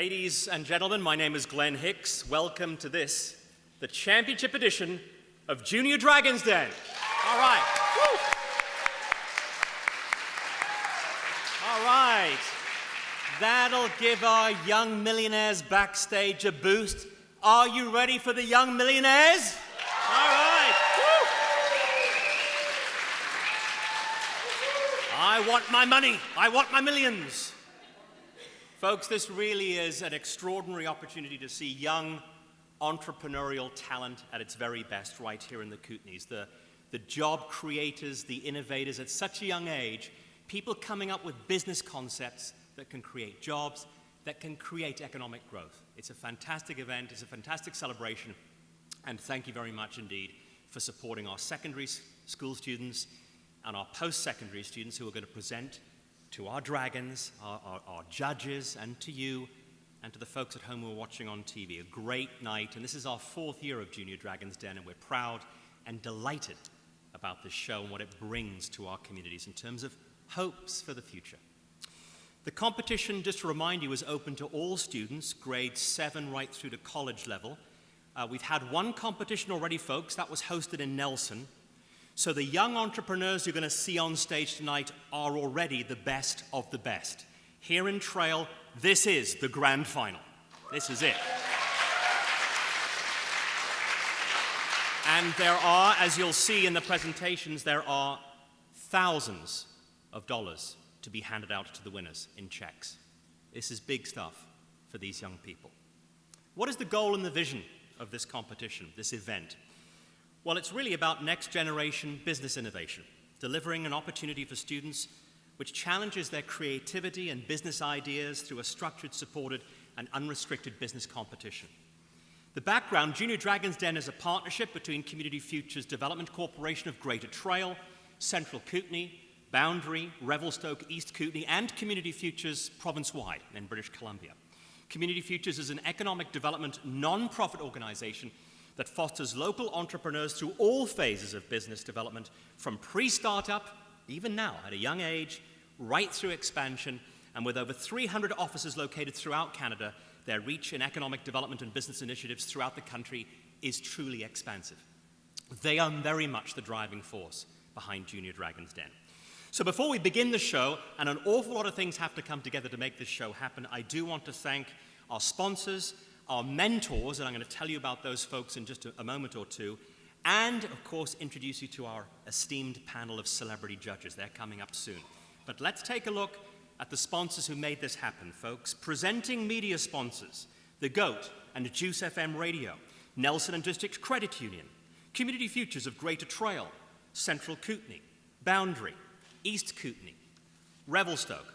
Ladies and gentlemen, my name is Glenn Hicks. Welcome to this, the championship edition of Junior Dragon's Den. All right. Woo. All right. That'll give our young millionaires backstage a boost. Are you ready for the young millionaires? All right. Woo. I want my money. I want my millions. Folks, this really is an extraordinary opportunity to see young entrepreneurial talent at its very best right here in the Kootenays. The job creators, the innovators at such a young age, people coming up with business concepts that can create jobs, that can create economic growth. It's a fantastic event, it's a fantastic celebration, and thank you very much indeed for supporting our secondary school students and our post-secondary students who are going to present to our dragons, our judges, and to you, and to the folks at home who are watching on TV. A great night, and this is our 4th year of Junior Dragon's Den, and we're proud and delighted about this show and what it brings to our communities in terms of hopes for the future. The competition, just to remind you, is open to all students, grades 7 right through to college level. We've had one competition already, folks. That was hosted in Nelson. So the young entrepreneurs you're going to see on stage tonight are already the best of the best. Here in Trail, this is the grand final. This is it. And there are, as you'll see in the presentations, there are thousands of dollars to be handed out to the winners in checks. This is big stuff for these young people. What is the goal and the vision of this competition, this event? Well, it's really about next-generation business innovation, delivering an opportunity for students which challenges their creativity and business ideas through a structured, supported, and unrestricted business competition. The background, Junior Dragon's Den is a partnership between Community Futures Development Corporation of Greater Trail, Central Kootenay, Boundary, Revelstoke, East Kootenay, and Community Futures province-wide in British Columbia. Community Futures is an economic development non-profit organization that fosters local entrepreneurs through all phases of business development, from pre-startup, even now at a young age, right through expansion, and with over 300 offices located throughout Canada, their reach in economic development and business initiatives throughout the country is truly expansive. They are very much the driving force behind Junior Dragon's Den. So before we begin the show, and an awful lot of things have to come together to make this show happen, I do want to thank our sponsors, our mentors, and I'm going to tell you about those folks in just a moment or two, and, of course, introduce you to our esteemed panel of celebrity judges. They're coming up soon. But let's take a look at the sponsors who made this happen, folks. Presenting media sponsors, The GOAT and Juice FM Radio, Nelson and District Credit Union, Community Futures of Greater Trail, Central Kootenay, Boundary, East Kootenay, Revelstoke,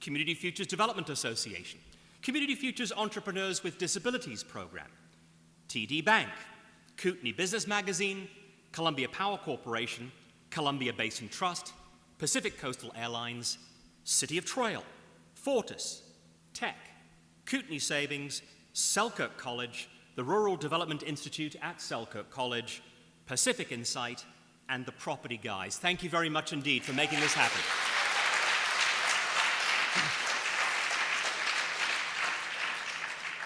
Community Futures Development Association, Community Futures Entrepreneurs with Disabilities Program, TD Bank, Kootenay Business Magazine, Columbia Power Corporation, Columbia Basin Trust, Pacific Coastal Airlines, City of Trail, Fortis, Tech, Kootenay Savings, Selkirk College, the Rural Development Institute at Selkirk College, Pacific Insight, and the Property Guys. Thank you very much indeed for making this happen.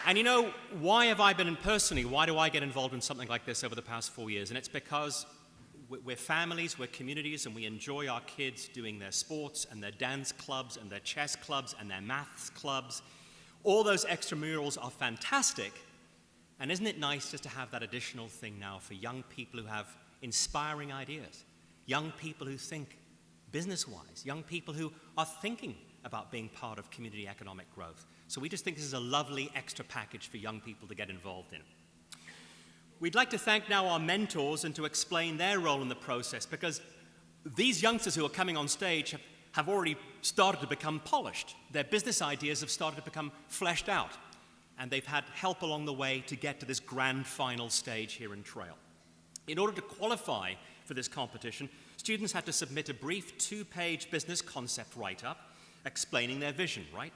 And you know, why have I been personally, why do I get involved in something like this over the past 4 years? And it's because we're families, we're communities, and we enjoy our kids doing their sports and their dance clubs and their chess clubs and their maths clubs. All those extramurals are fantastic. And isn't it nice just to have that additional thing now for young people who have inspiring ideas, young people who think business-wise, young people who are thinking about being part of community economic growth. So we just think this is a lovely extra package for young people to get involved in. We'd like to thank now our mentors and to explain their role in the process, because these youngsters who are coming on stage have already started to become polished. Their business ideas have started to become fleshed out, and they've had help along the way to get to this grand final stage here in Trail. In order to qualify for this competition, students had to submit a brief 2-page business concept write-up explaining their vision, right?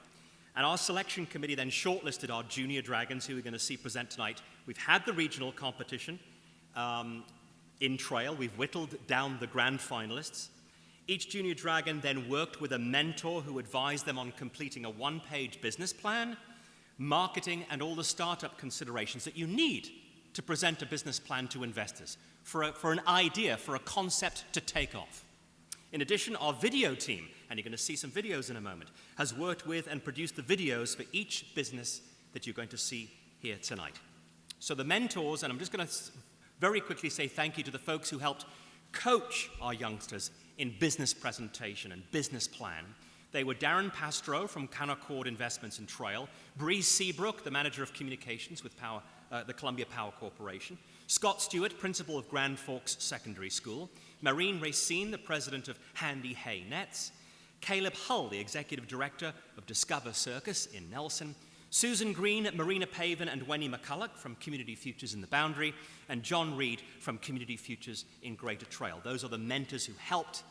And our selection committee then shortlisted our junior dragons who we're going to see present tonight. We've had the regional competition in Trail. We've whittled down the grand finalists. Each junior dragon then worked with a mentor who advised them on completing a 1-page business plan, marketing, and all the startup considerations that you need to present a business plan to investors, for an idea, for a concept to take off. In addition, our video team, and you're going to see some videos in a moment, has worked with and produced the videos for each business that you're going to see here tonight. So the mentors, and I'm just going to very quickly say thank you to the folks who helped coach our youngsters in business presentation and business plan. They were Darren Pastro from Canaccord Investments and Trail, Bree Seabrook, the manager of communications with the Columbia Power Corporation, Scott Stewart, principal of Grand Forks Secondary School, Maureen Racine, the president of Handy Hay Nets, Caleb Hull, the executive director of Discover Circus in Nelson, Susan Green, Marina Paven, and Wendy McCulloch from Community Futures in the Boundary, and John Reed from Community Futures in Greater Trail. Those are the mentors who helped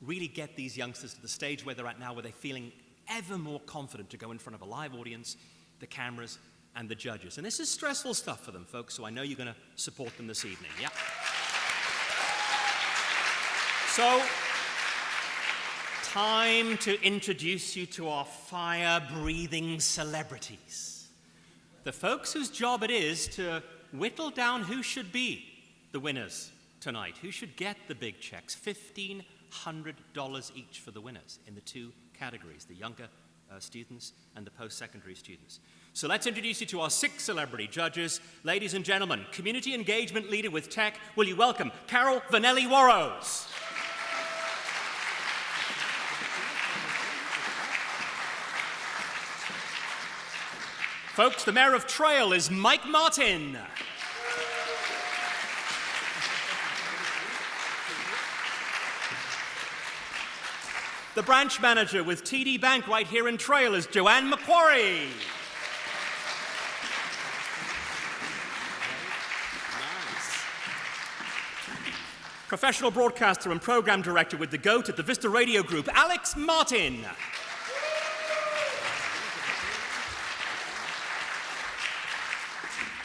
really get these youngsters to the stage where they're at now, where they're feeling ever more confident to go in front of a live audience, the cameras, and the judges. And this is stressful stuff for them, folks, so I know you're going to support them this evening. Yeah. So, time to introduce you to our fire-breathing celebrities. The folks whose job it is to whittle down who should be the winners tonight, who should get the big checks, $1,500 each for the winners in the two categories, the younger students and the post-secondary students. So let's introduce you to our 6 celebrity judges. Ladies and gentlemen, Community Engagement Leader with Tech, will you welcome Carol Vanelli-Warros. Folks, the Mayor of Trail is Mike Martin. The branch manager with TD Bank right here in Trail is Joanne McQuarrie. Nice. Professional broadcaster and program director with the GOAT at the Vista Radio Group, Alex Martin.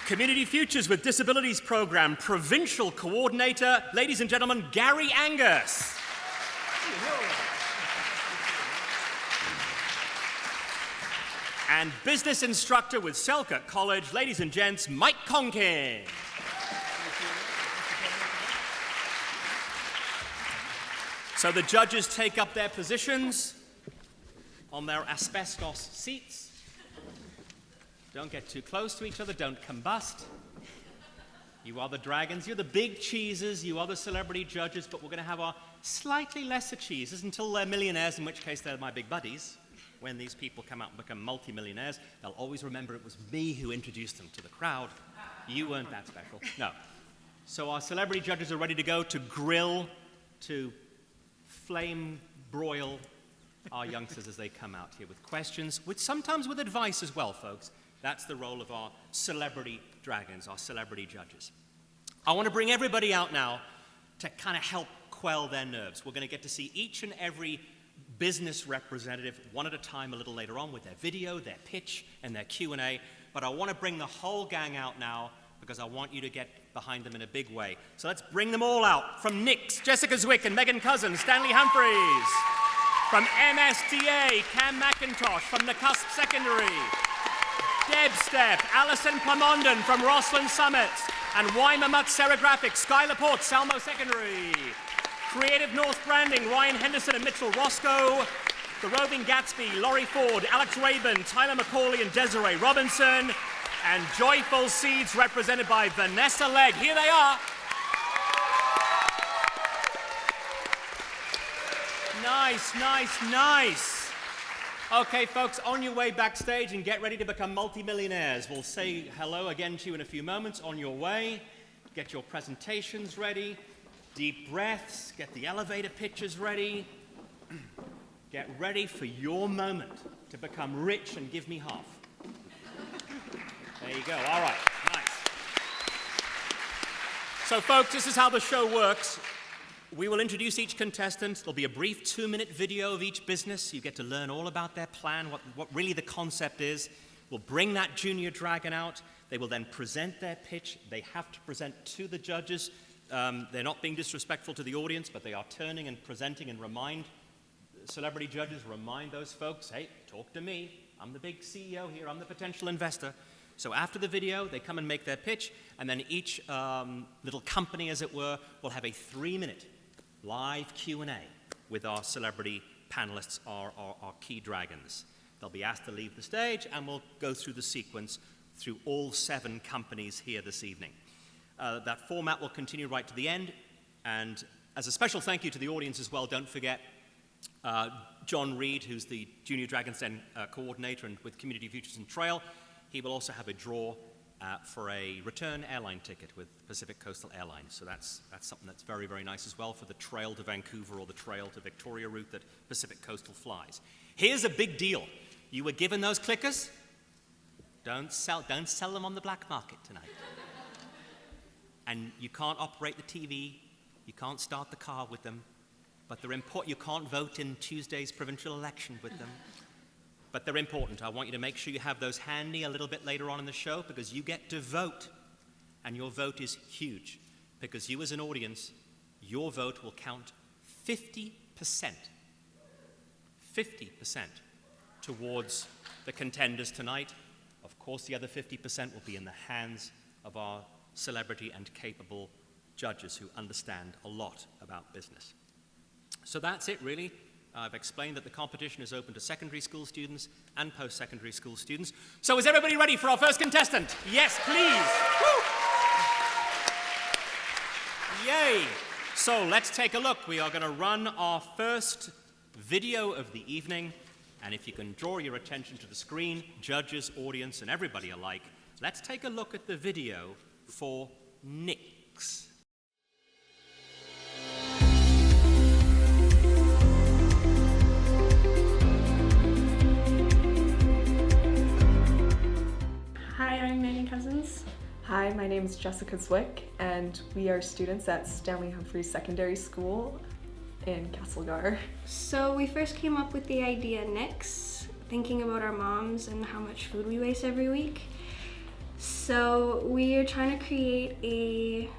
Community Futures with Disabilities Program Provincial Coordinator, ladies and gentlemen, Gary Angus. And business instructor with Selkirk College, ladies and gents, Mike Conkin. So the judges take up their positions on their asbestos seats. Don't get too close to each other, don't combust. You are the dragons, you're the big cheeses, you are the celebrity judges, but we're going to have our slightly lesser cheeses until they're millionaires, in which case they're my big buddies. When these people come out and become multi-millionaires, they'll always remember it was me who introduced them to the crowd. You weren't that special. No. So our celebrity judges are ready to go to grill, to flame broil our youngsters as they come out here with questions, sometimes with advice as well, folks. That's the role of our celebrity dragons, our celebrity judges. I want to bring everybody out now to kind of help quell their nerves. We're going to get to see each and every business representative one at a time a little later on with their video, their pitch, and their Q&A. But I want to bring the whole gang out now because I want you to get behind them in a big way. So let's bring them all out. From NICS, Jessica Zwick and Megan Cousins, Stanley Humphreys. From MSDA, Cam McIntosh. From the Cusp Secondary, Deb Step, Alison Plamondon from Rossland Summit. And Waimamat Serigraphics, Sky Laporte, Salmo Secondary. Creative North Branding, Ryan Henderson and Mitchell Roscoe. The Roving Gatsby, Laurie Ford, Alex Rabin, Tyler McCauley and Desiree Robinson. And Joyful Seeds, represented by Vanessa Legg. Here they are. Nice, nice, nice. Okay, folks, on your way backstage and get ready to become multimillionaires. We'll say hello again to you in a few moments. On your way, get your presentations ready. Deep breaths, get the elevator pitches ready. Get ready for your moment to become rich and give me half. There you go, all right, nice. So folks, this is how the show works. We will introduce each contestant. There'll be a brief 2-minute video of each business. You get to learn all about their plan, what really the concept is. We'll bring that junior dragon out. They will then present their pitch. They have to present to the judges. They're not being disrespectful to the audience, but they are turning and presenting and remind celebrity judges, remind those folks, hey, talk to me. I'm the big CEO here, I'm the potential investor. So after the video, they come and make their pitch, and then each little company, as it were, will have a 3-minute live Q&A with our celebrity panelists, our key dragons. They'll be asked to leave the stage, and we'll go through the sequence through all 7 companies here this evening. That format will continue right to the end, and as a special thank you to the audience as well, don't forget John Reed, who's the Junior Dragon's Den coordinator and with Community Futures and Trail. He will also have a draw for a return airline ticket with Pacific Coastal Airlines. So that's something that's very, very nice as well for the Trail to Vancouver or the Trail to Victoria route that Pacific Coastal flies. Here's a big deal. You were given those clickers. Don't sell them on the black market tonight. And you can't operate the TV. You can't start the car with them. But they're important. You can't vote in Tuesday's provincial election with them. But they're important. I want you to make sure you have those handy a little bit later on in the show because you get to vote. And your vote is huge because you as an audience, your vote will count 50%. 50% towards the contenders tonight. Of course, the other 50% will be in the hands of our celebrity and capable judges who understand a lot about business. So that's it, really. I've explained that the competition is open to secondary school students and post-secondary school students. So is everybody ready for our first contestant? Yes, please. Woo! Yay! So let's take a look. We are going to run our first video of the evening. And if you can draw your attention to the screen, judges, audience, and everybody alike, let's take a look at the video for Nix. Hi, I'm Megan Cousins. Hi, my name is Jessica Zwick, and we are students at Stanley Humphreys Secondary School in Castlegar. So we first came up with the idea Nix, thinking about our moms and how much food we waste every week. So we are trying to create a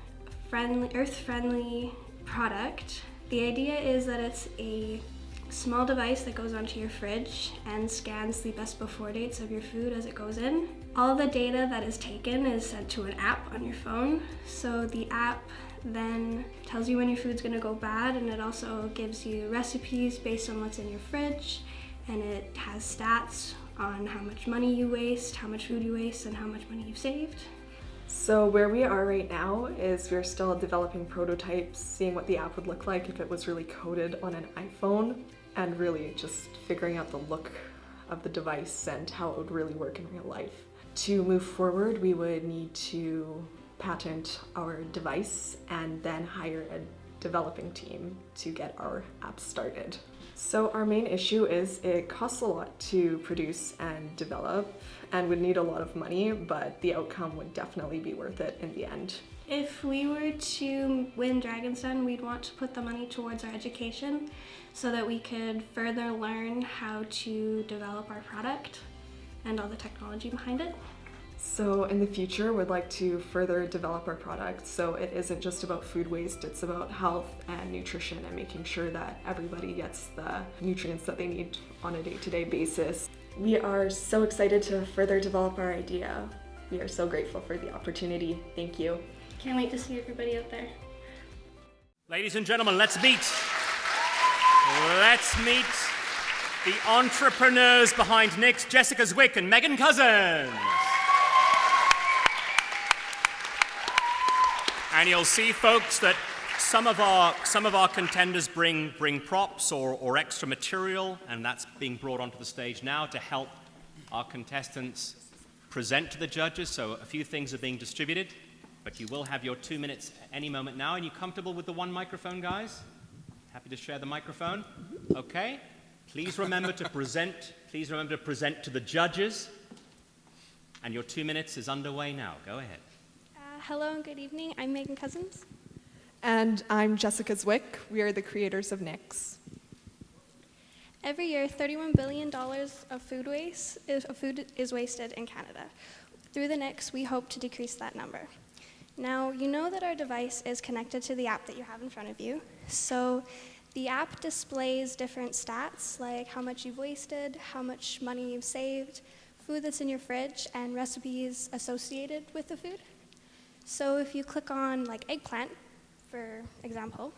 earth-friendly product. The idea is that it's a small device that goes onto your fridge and scans the best before dates of your food as it goes in. All the data that is taken is sent to an app on your phone. So the app then tells you when your food's gonna go bad, and it also gives you recipes based on what's in your fridge, and it has stats on how much money you waste, how much food you waste, and how much money you've saved. So where we are right now is we're still developing prototypes, seeing what the app would look like if it was really coded on an iPhone, and really just figuring out the look of the device and how it would really work in real life. To move forward, we would need to patent our device and then hire a developing team to get our app started. So our main issue is it costs a lot to produce and develop and would need a lot of money, but the outcome would definitely be worth it in the end. If we were to win Dragon's Den, we'd want to put the money towards our education so that we could further learn how to develop our product and all the technology behind it. So in the future, we'd like to further develop our product so it isn't just about food waste, it's about health and nutrition and making sure that everybody gets the nutrients that they need on a day-to-day basis. We are so excited to further develop our idea. We are so grateful for the opportunity. Thank you. Can't wait to see everybody out there. Ladies and gentlemen, let's meet the entrepreneurs behind Nix, Jessica Zwick and Megan Cousins. And you'll see, folks, that some of our contenders bring props or extra material, and that's being brought onto the stage now to help our contestants present to the judges. So a few things are being distributed, but you will have your 2 minutes at any moment now. Are you comfortable with the one microphone, guys? Happy to share the microphone? Okay. Please remember to present. Please remember to present to the judges. And your 2 minutes is underway now. Go ahead. Hello and good evening. I'm Megan Cousins. And I'm Jessica Zwick. We are the creators of Nix. Every year, $31 billion of food is wasted in Canada. Through the Nix, we hope to decrease that number. Now, you know that our device is connected to the app that you have in front of you. So The app displays different stats, like how much you've wasted, how much money you've saved, food that's in your fridge, and recipes associated with the food. So if you click on like eggplant, for example,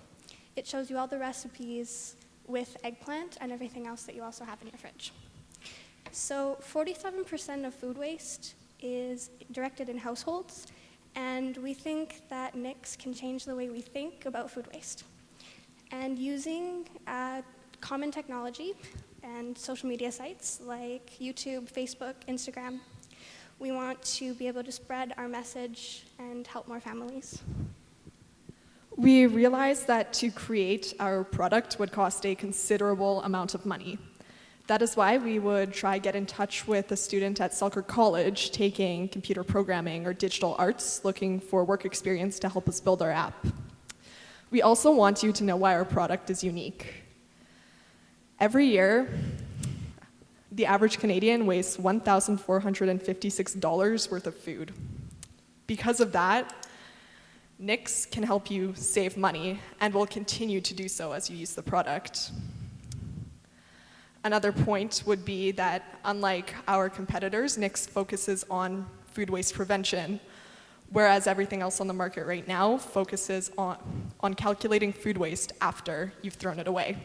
it shows you all the recipes with eggplant and everything else that you also have in your fridge. So 47% of food waste is directed in households, and we think that Nix can change the way we think about food waste. And using common technology and social media sites like YouTube, Facebook, Instagram, we want to be able to spread our message and help more families. We realized that to create our product would cost a considerable amount of money. That is why we would try get in touch with a student at Selkirk College taking computer programming or digital arts, looking for work experience to help us build our app. We also want you to know why our product is unique. Every year, the average Canadian wastes $1,456 worth of food. Because of that, Nix can help you save money and will continue to do so as you use the product. Another point would be that unlike our competitors, Nix focuses on food waste prevention, whereas everything else on the market right now focuses on calculating food waste after you've thrown it away.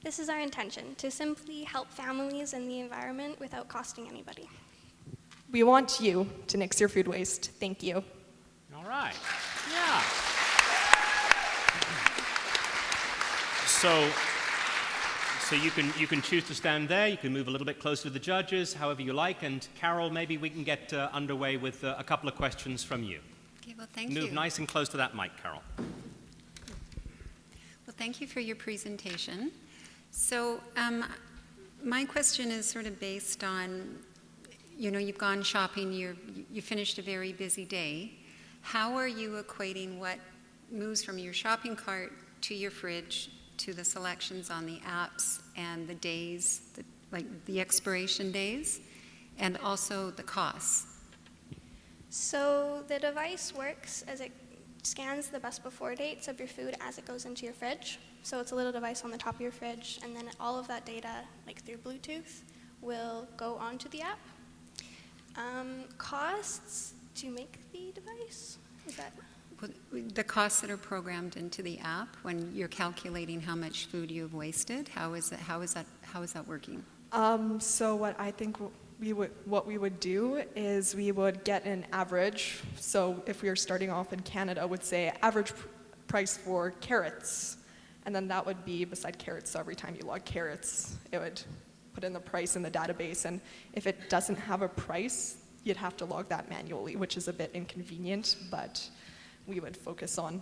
This is our intention, to simply help families and the environment without costing anybody. We want you to nix your food waste. Thank you. All right. Yeah. So you can choose to stand there. You can move a little bit closer to the judges, however you like. And Carol, maybe we can get underway with a couple of questions from you. Okay, well, thank you. Move nice and close to that mic, Carol. Well, thank you for your presentation. So my question is sort of based on, you've gone shopping, you finished a very busy day. How are you equating what moves from your shopping cart to your fridge to the selections on the apps and the days, like the expiration days, and also the costs? So the device works as it scans the best before dates of your food as it goes into your fridge. So it's a little device on the top of your fridge, and then all of that data, like through Bluetooth, will go onto the app. Costs to make the device? Is that? The costs that are programmed into the app when you're calculating how much food you've wasted, how is that working? So what I think what we would do is we would get an average. So if we were starting off in Canada, would say average price for carrots, and then that would be beside carrots. So every time you log carrots, it would put in the price in the database, and if it doesn't have a price, you'd have to log that manually, which is a bit inconvenient, but we would focus on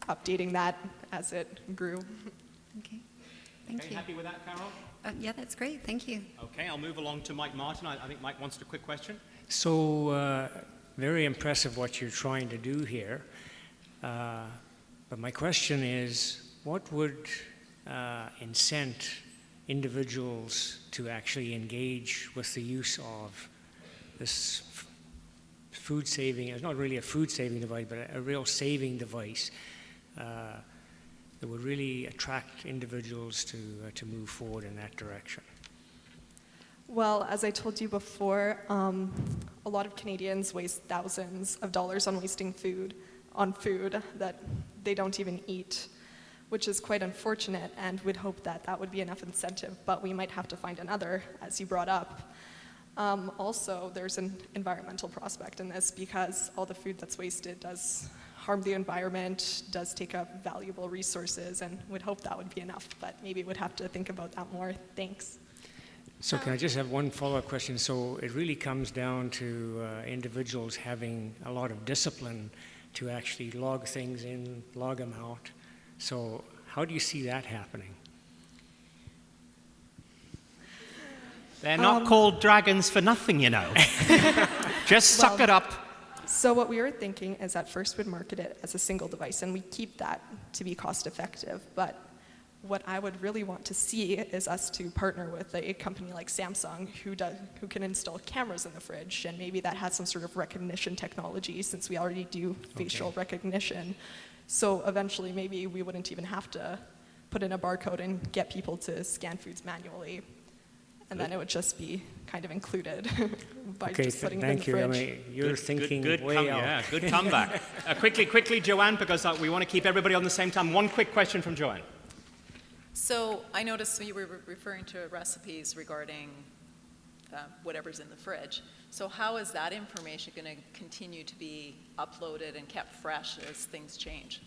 updating that as it grew. Okay, thank you. Happy with that, Carol? Yeah, that's great. Thank you. Okay, I'll move along to Mike Martin. I think Mike wants a quick question. So, very impressive what you're trying to do here. But my question is, what would incent individuals to actually engage with the use of this food saving? It's not really a food saving device, but a real saving device that would really attract individuals to move forward in that direction? Well, as I told you before, a lot of Canadians waste thousands of dollars on wasting food that they don't even eat, which is quite unfortunate, and we'd hope that that would be enough incentive, but we might have to find another, as you brought up. Also, there's an environmental prospect in this because all the food that's wasted does harm the environment, does take up valuable resources, and would hope that would be enough, but maybe we'd have to think about that more. Thanks. So can I just have one follow-up question? So it really comes down to individuals having a lot of discipline to actually log things in, log them out. So how do you see that happening? They're not called dragons for nothing, you know. Just suck it up. So what we were thinking is at first we'd market it as a single device, and we keep that to be cost effective, but what I would really want to see is us to partner with a company like Samsung who can install cameras in the fridge, and maybe that has some sort of recognition technology, since we already do facial recognition, So eventually maybe we wouldn't even have to put in a barcode and get people to scan foods manually. And then it would just be kind of included by just putting it in the thank you. I fridge. mean, you're thinking way out. Yeah, good comeback. Quickly, Joanne, because we want to keep everybody on the same time. One quick question from Joanne. So I noticed you were referring to recipes regarding whatever's in the fridge. So how is that information going to continue to be uploaded and kept fresh as things change?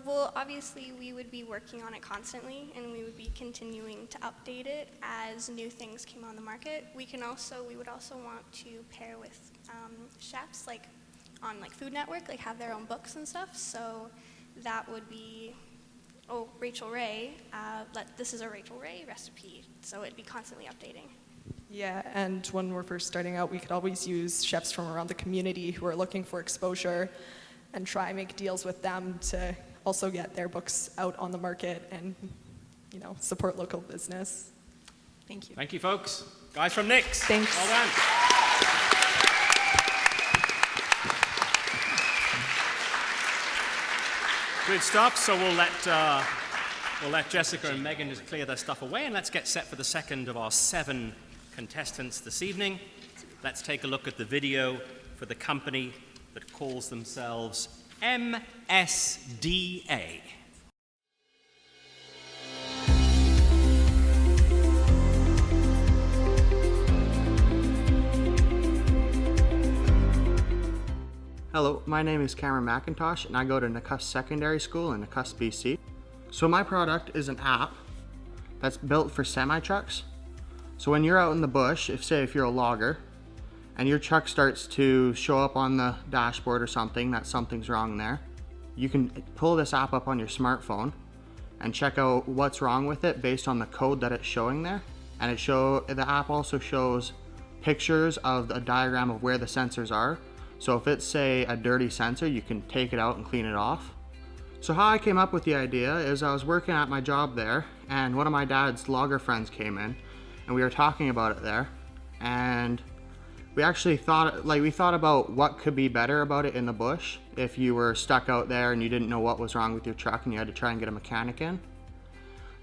Well, obviously, we would be working on it constantly, and we would be continuing to update it as new things came on the market. We would also want to pair with chefs, like on Food Network, have their own books and stuff. So that would be, Rachel Ray. This is a Rachel Ray recipe. So it'd be constantly updating. Yeah, and when we're first starting out, we could always use chefs from around the community who are looking for exposure and try and make deals with them to also get their books out on the market and, support local business. Thank you. Thank you, folks. Guys from Nick's. Thanks. Well done. Good stuff. So we'll let Jessica and Megan just clear their stuff away, and let's get set for the second of our 7 contestants this evening. Let's take a look at the video for the company that calls themselves MSDA. Hello, my name is Cameron McIntosh and I go to Nakus Secondary School in Nakus, BC. So my product is an app that's built for semi-trucks. So when you're out in the bush, if you're a logger, and your truck starts to show up on the dashboard or something, that something's wrong there, you can pull this app up on your smartphone and check out what's wrong with it based on the code that it's showing there. And the app also shows pictures of a diagram of where the sensors are. So if it's, say, a dirty sensor, you can take it out and clean it off. So how I came up with the idea is I was working at my job there, and one of my dad's logger friends came in, and we were talking about it there, and we actually thought about what could be better about it in the bush if you were stuck out there and you didn't know what was wrong with your truck and you had to try and get a mechanic in.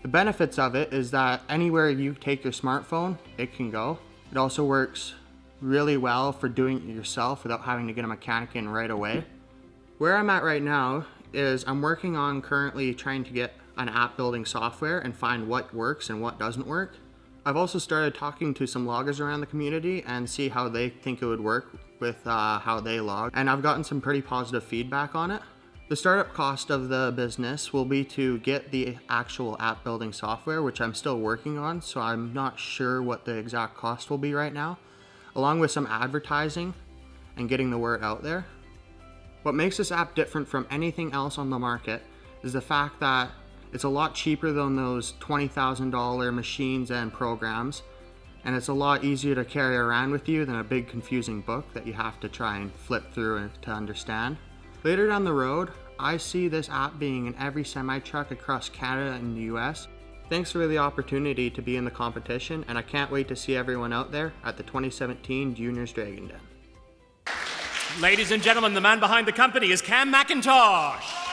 The benefits of it is that anywhere you take your smartphone, it can go. It also works really well for doing it yourself without having to get a mechanic in right away. Where I'm at right now is I'm working on currently trying to get an app building software and find what works and what doesn't work. I've also started talking to some loggers around the community and see how they think it would work with how they log. And I've gotten some pretty positive feedback on it. The startup cost of the business will be to get the actual app building software, which I'm still working on, so I'm not sure what the exact cost will be right now, along with some advertising and getting the word out there. What makes this app different from anything else on the market is the fact that it's a lot cheaper than those $20,000 machines and programs, and it's a lot easier to carry around with you than a big confusing book that you have to try and flip through to understand. Later down the road, I see this app being in every semi-truck across Canada and the US. Thanks for the opportunity to be in the competition, and I can't wait to see everyone out there at the 2017 Juniors Dragon Den. Ladies and gentlemen, the man behind the company is Cam McIntosh.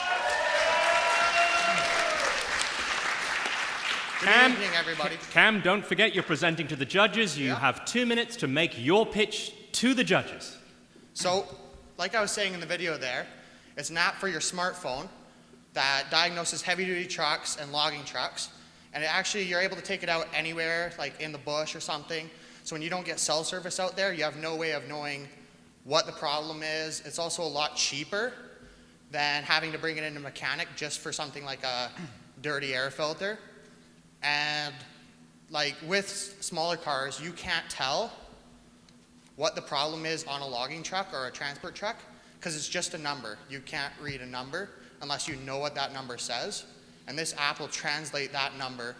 Good evening, everybody. Cam, don't forget you're presenting to the judges. You have 2 minutes to make your pitch to the judges. So, like I was saying in the video there, it's an app for your smartphone that diagnoses heavy-duty trucks and logging trucks. And you're able to take it out anywhere, like in the bush or something. So when you don't get cell service out there, you have no way of knowing what the problem is. It's also a lot cheaper than having to bring it in a mechanic just for something like a dirty air filter. And with smaller cars, you can't tell what the problem is on a logging truck or a transport truck because it's just a number. You can't read a number unless you know what that number says. And this app will translate that number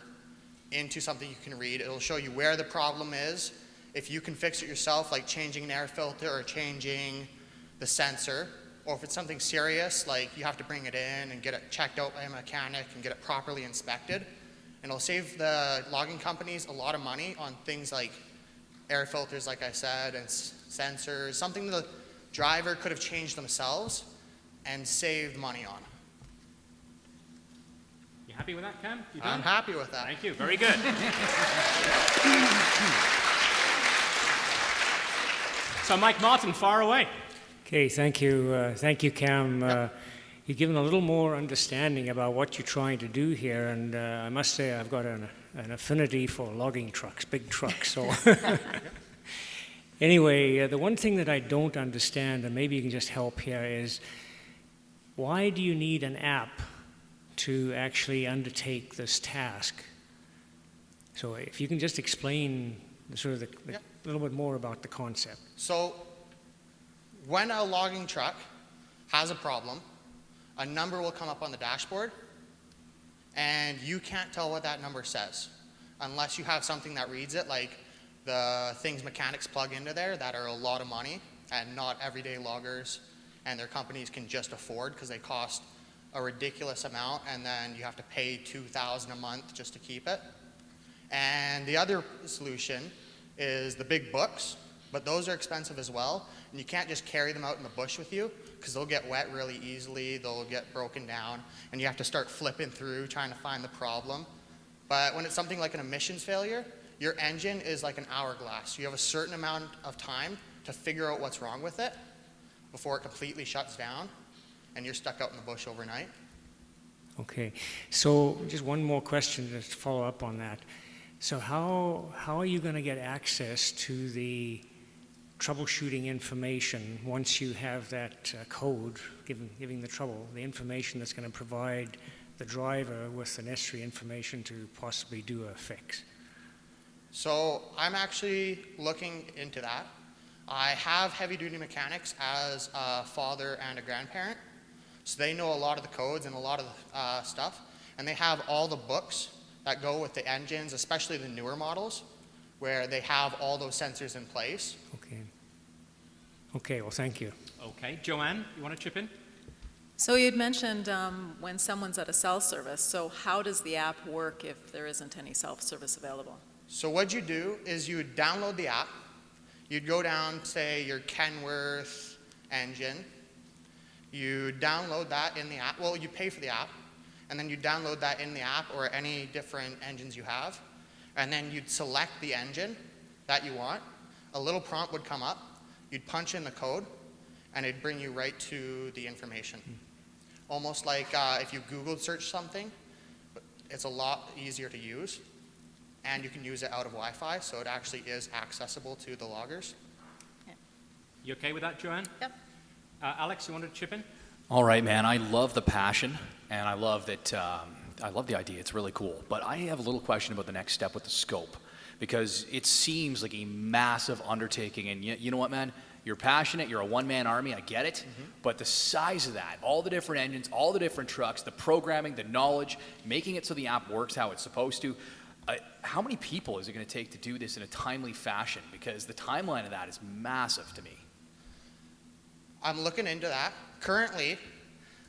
into something you can read. It'll show you where the problem is. If you can fix it yourself, like changing an air filter or changing the sensor, or if it's something serious, like you have to bring it in and get it checked out by a mechanic and get it properly inspected. And it'll save the logging companies a lot of money on things like air filters, like I said, and sensors, something the driver could have changed themselves. and saved money on. You happy with that, Cam? You done? I'm happy with that. Thank you. Very good. So, Mike Martin, far away. Okay, thank you, Cam. You've given a little more understanding about what you're trying to do here, and I must say I've got an affinity for logging trucks, big trucks. So, anyway, the one thing that I don't understand, and maybe you can just help here, is why do you need an app to actually undertake this task? So, if you can just explain a little bit more about the concept. So, when a logging truck has a problem, a number will come up on the dashboard, and you can't tell what that number says unless you have something that reads it, like the things mechanics plug into there that are a lot of money and not everyday loggers and their companies can just afford because they cost a ridiculous amount, and then you have to pay $2,000 a month just to keep it. And the other solution is the big books, but those are expensive as well, and you can't just carry them out in the bush with you because they'll get wet really easily, they'll get broken down, and you have to start flipping through trying to find the problem. But when it's something like an emissions failure, your engine is like an hourglass. You have a certain amount of time to figure out what's wrong with it before it completely shuts down, and you're stuck out in the bush overnight. Okay, so just one more question to follow up on that. So how are you going to get access to the troubleshooting information once you have that code giving the trouble, the information that's going to provide the driver with the necessary information to possibly do a fix? So I'm actually looking into that. I have heavy-duty mechanics as a father and a grandparent, so they know a lot of the codes and a lot of the stuff, and they have all the books that go with the engines, especially the newer models, where they have all those sensors in place. Okay. Okay, well, thank you. Okay, Joanne, you want to chip in? So you'd mentioned when someone's at a self-service, so how does the app work if there isn't any self-service available? So what you do is you would download the app, you'd go down, say, your Kenworth engine, you download that in the app, well, you pay for the app, and then you download that in the app or any different engines you have, and then you'd select the engine that you want. A little prompt would come up, you'd punch in the code, and it'd bring you right to the information. Almost like if you Google search something, but it's a lot easier to use, and you can use it out of Wi-Fi, so it actually is accessible to the loggers. You okay with that, Joanne? Yep. Alex, you wanted to chip in? All right, man. I love the passion, and I love that. I love the idea. It's really cool. But I have a little question about the next step with the scope, because it seems like a massive undertaking. And you know what, man? You're passionate. You're a one-man army. I get it. Mm-hmm. But the size of that, all the different engines, all the different trucks, the programming, the knowledge, making it so the app works how it's supposed to. How many people is it going to take to do this in a timely fashion? Because the timeline of that is massive to me. I'm looking into that. Currently,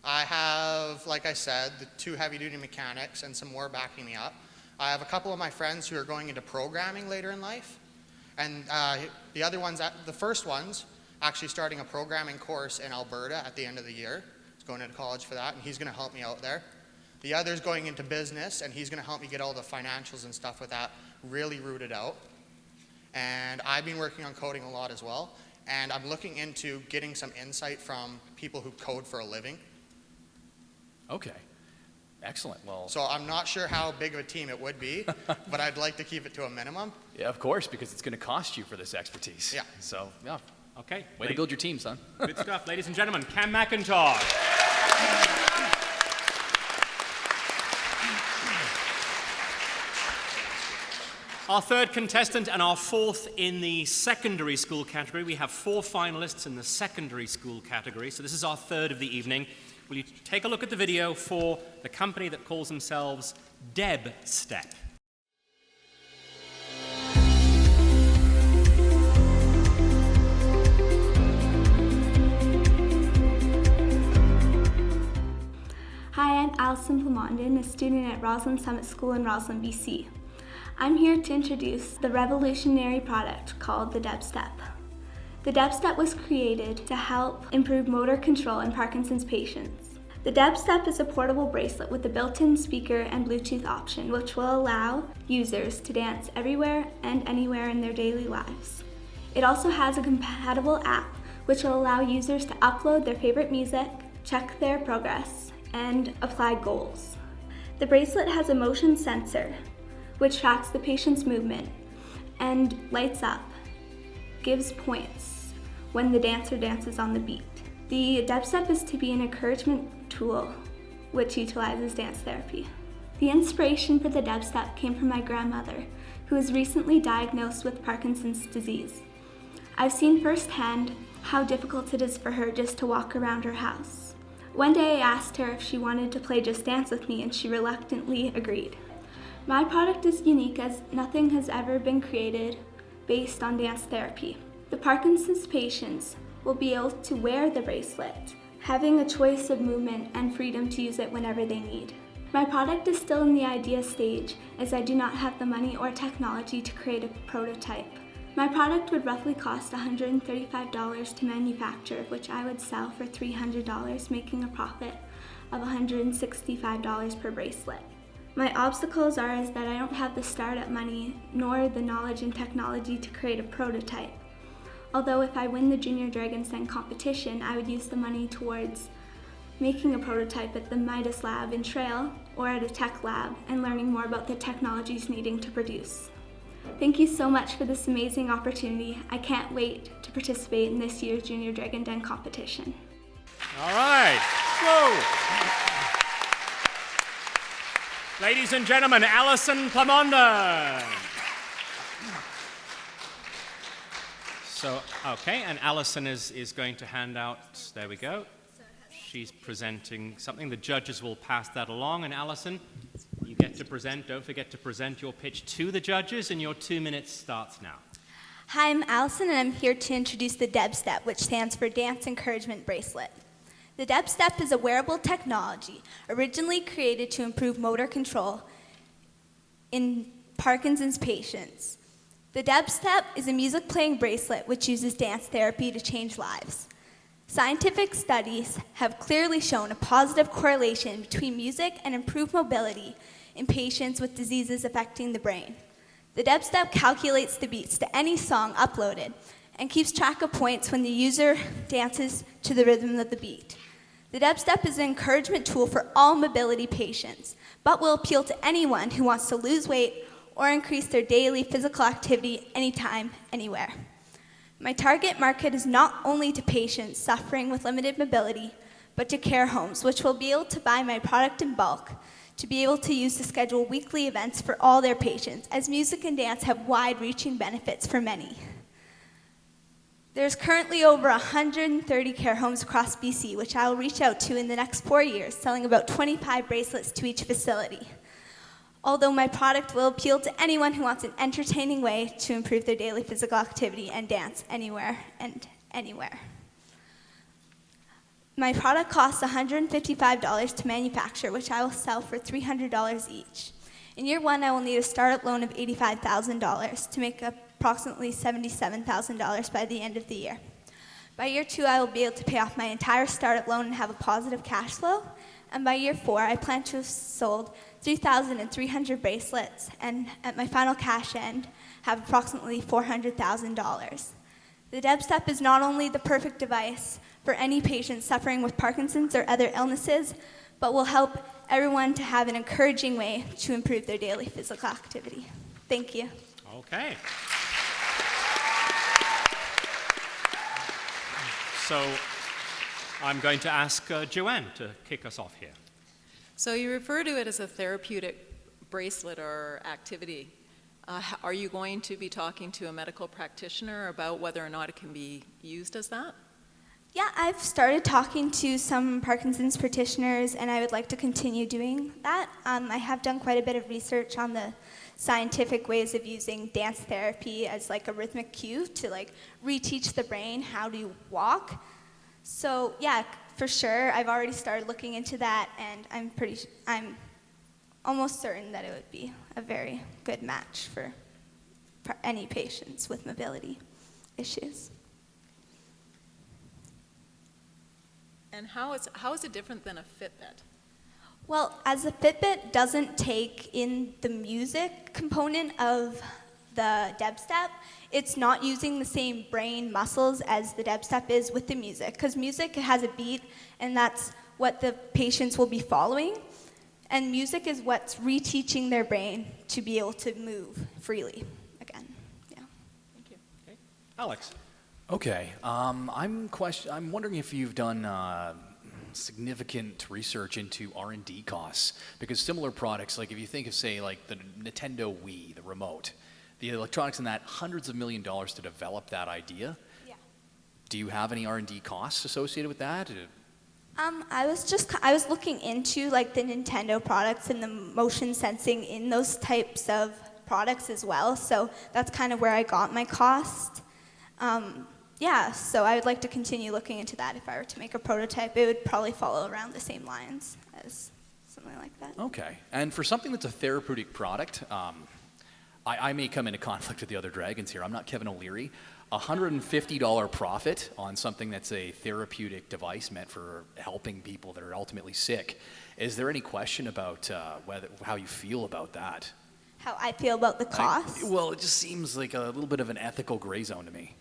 I have, like I said, the 2 heavy-duty mechanics and some more backing me up. I have a couple of my friends who are going into programming later in life, and the other ones, the first one's actually starting a programming course in Alberta at the end of the year. He's going into college for that, and he's going to help me out there. The other's going into business, and he's going to help me get all the financials and stuff with that really rooted out. And I've been working on coding a lot as well. And I'm looking into getting some insight from people who code for a living. Okay. Excellent. Well, so I'm not sure how big of a team it would be, but I'd like to keep it to a minimum. Yeah, of course, because it's going to cost you for this expertise. Yeah. So, yeah. Okay. Way to build your team, son. Good stuff. Ladies and gentlemen, Cam McIntosh. Our third contestant and our fourth in the secondary school category. We have 4 finalists in the secondary school category, so this is our third of the evening. Will you take a look at the video for the company that calls themselves DebStep? Hi, I'm Alison Plamondon, a student at Roslyn Summit School in Roslyn, BC. I'm here to introduce the revolutionary product called the DebStep. The DebStep was created to help improve motor control in Parkinson's patients. The DebStep is a portable bracelet with a built-in speaker and Bluetooth option, which will allow users to dance everywhere and anywhere in their daily lives. It also has a compatible app, which will allow users to upload their favorite music, check their progress, and apply goals. The bracelet has a motion sensor, which tracks the patient's movement and lights up, gives points when the dancer dances on the beat. The DebStep is to be an encouragement tool which utilizes dance therapy. The inspiration for the DebStep came from my grandmother, who was recently diagnosed with Parkinson's disease. I've seen firsthand how difficult it is for her just to walk around her house. One day I asked her if she wanted to play Just Dance with me, and she reluctantly agreed. My product is unique as nothing has ever been created based on dance therapy. The Parkinson's patients will be able to wear the bracelet, having a choice of movement and freedom to use it whenever they need. My product is still in the idea stage, as I do not have the money or technology to create a prototype. My product would roughly cost $135 to manufacture, which I would sell for $300, making a profit of $165 per bracelet. My obstacles are that I don't have the startup money nor the knowledge and technology to create a prototype. Although if I win the Junior Dragon's Den competition, I would use the money towards making a prototype at the Midas Lab in Trail or at a tech lab and learning more about the technologies needing to produce. Thank you so much for this amazing opportunity. I can't wait to participate in this year's Junior Dragon Den competition. All right. Whoa. Ladies and gentlemen, Alison Plamondon. So, okay, and Alison is going to hand out, there we go. She's presenting something. The judges will pass that along. And Alison, you get to present. Don't forget to present your pitch to the judges, and your 2 minutes starts now. Hi, I'm Allison, and I'm here to introduce the DebStep, which stands for Dance Encouragement Bracelet. The DebStep is a wearable technology originally created to improve motor control in Parkinson's patients. The DebStep is a music-playing bracelet which uses dance therapy to change lives. Scientific studies have clearly shown a positive correlation between music and improved mobility in patients with diseases affecting the brain. The DebStep calculates the beats to any song uploaded and keeps track of points when the user dances to the rhythm of the beat. The DebStep is an encouragement tool for all mobility patients, but will appeal to anyone who wants to lose weight or increase their daily physical activity anytime, anywhere. My target market is not only to patients suffering with limited mobility, but to care homes, which will be able to buy my product in bulk to be able to use to schedule weekly events for all their patients, as music and dance have wide-reaching benefits for many. There's currently over 130 care homes across BC, which I will reach out to in the next 4 years, selling about 25 bracelets to each facility. Although my product will appeal to anyone who wants an entertaining way to improve their daily physical activity and dance anywhere and anywhere. My product costs $155 to manufacture, which I will sell for $300 each. In year one, I will need a startup loan of $85,000 to make approximately $77,000 by the end of the year. By year two, I will be able to pay off my entire startup loan and have a positive cash flow. And by year four, I plan to have sold 3,300 bracelets, and at my final cash end, have approximately $400,000. The DebStep is not only the perfect device for any patient suffering with Parkinson's or other illnesses, but will help everyone to have an encouraging way to improve their daily physical activity. Thank you. Okay. So I'm going to ask Joanne to kick us off here. So you refer to it as a therapeutic bracelet or activity. Are you going to be talking to a medical practitioner about whether or not it can be used as that? Yeah, I've started talking to some Parkinson's practitioners, and I would like to continue doing that. I have done quite a bit of research on the scientific ways of using dance therapy as like a rhythmic cue to like reteach the brain how to walk. So yeah, for sure, I've already started looking into that, and I'm almost certain that it would be a very good match for any patients with mobility issues. And how is it different than a Fitbit? Well, as a Fitbit doesn't take in the music component of the dubstep, it's not using the same brain muscles as the dubstep is with the music, because music has a beat, and that's what the patients will be following. And music is what's reteaching their brain to be able to move freely again. Yeah. Thank you. Okay. Alex. Okay, I'm wondering if you've done significant research into R&D costs, because similar products, like if you think of, say, like the Nintendo Wii, the remote, the electronics in that, hundreds of $1 million to develop that idea. Yeah. Do you have any R&D costs associated with that? I was looking into like the Nintendo products and the motion sensing in those types of products as well. So that's kind of where I got my cost. Yeah, so I would like to continue looking into that. If I were to make a prototype, it would probably follow around the same lines as something like that. Okay, and for something that's a therapeutic product, I may come into conflict with the other dragons here. I'm not Kevin O'Leary. $150 profit on something that's a therapeutic device meant for helping people that are ultimately sick. Is there any question about how you feel about that? How I feel about the cost? Well, it just seems like a little bit of an ethical gray zone to me.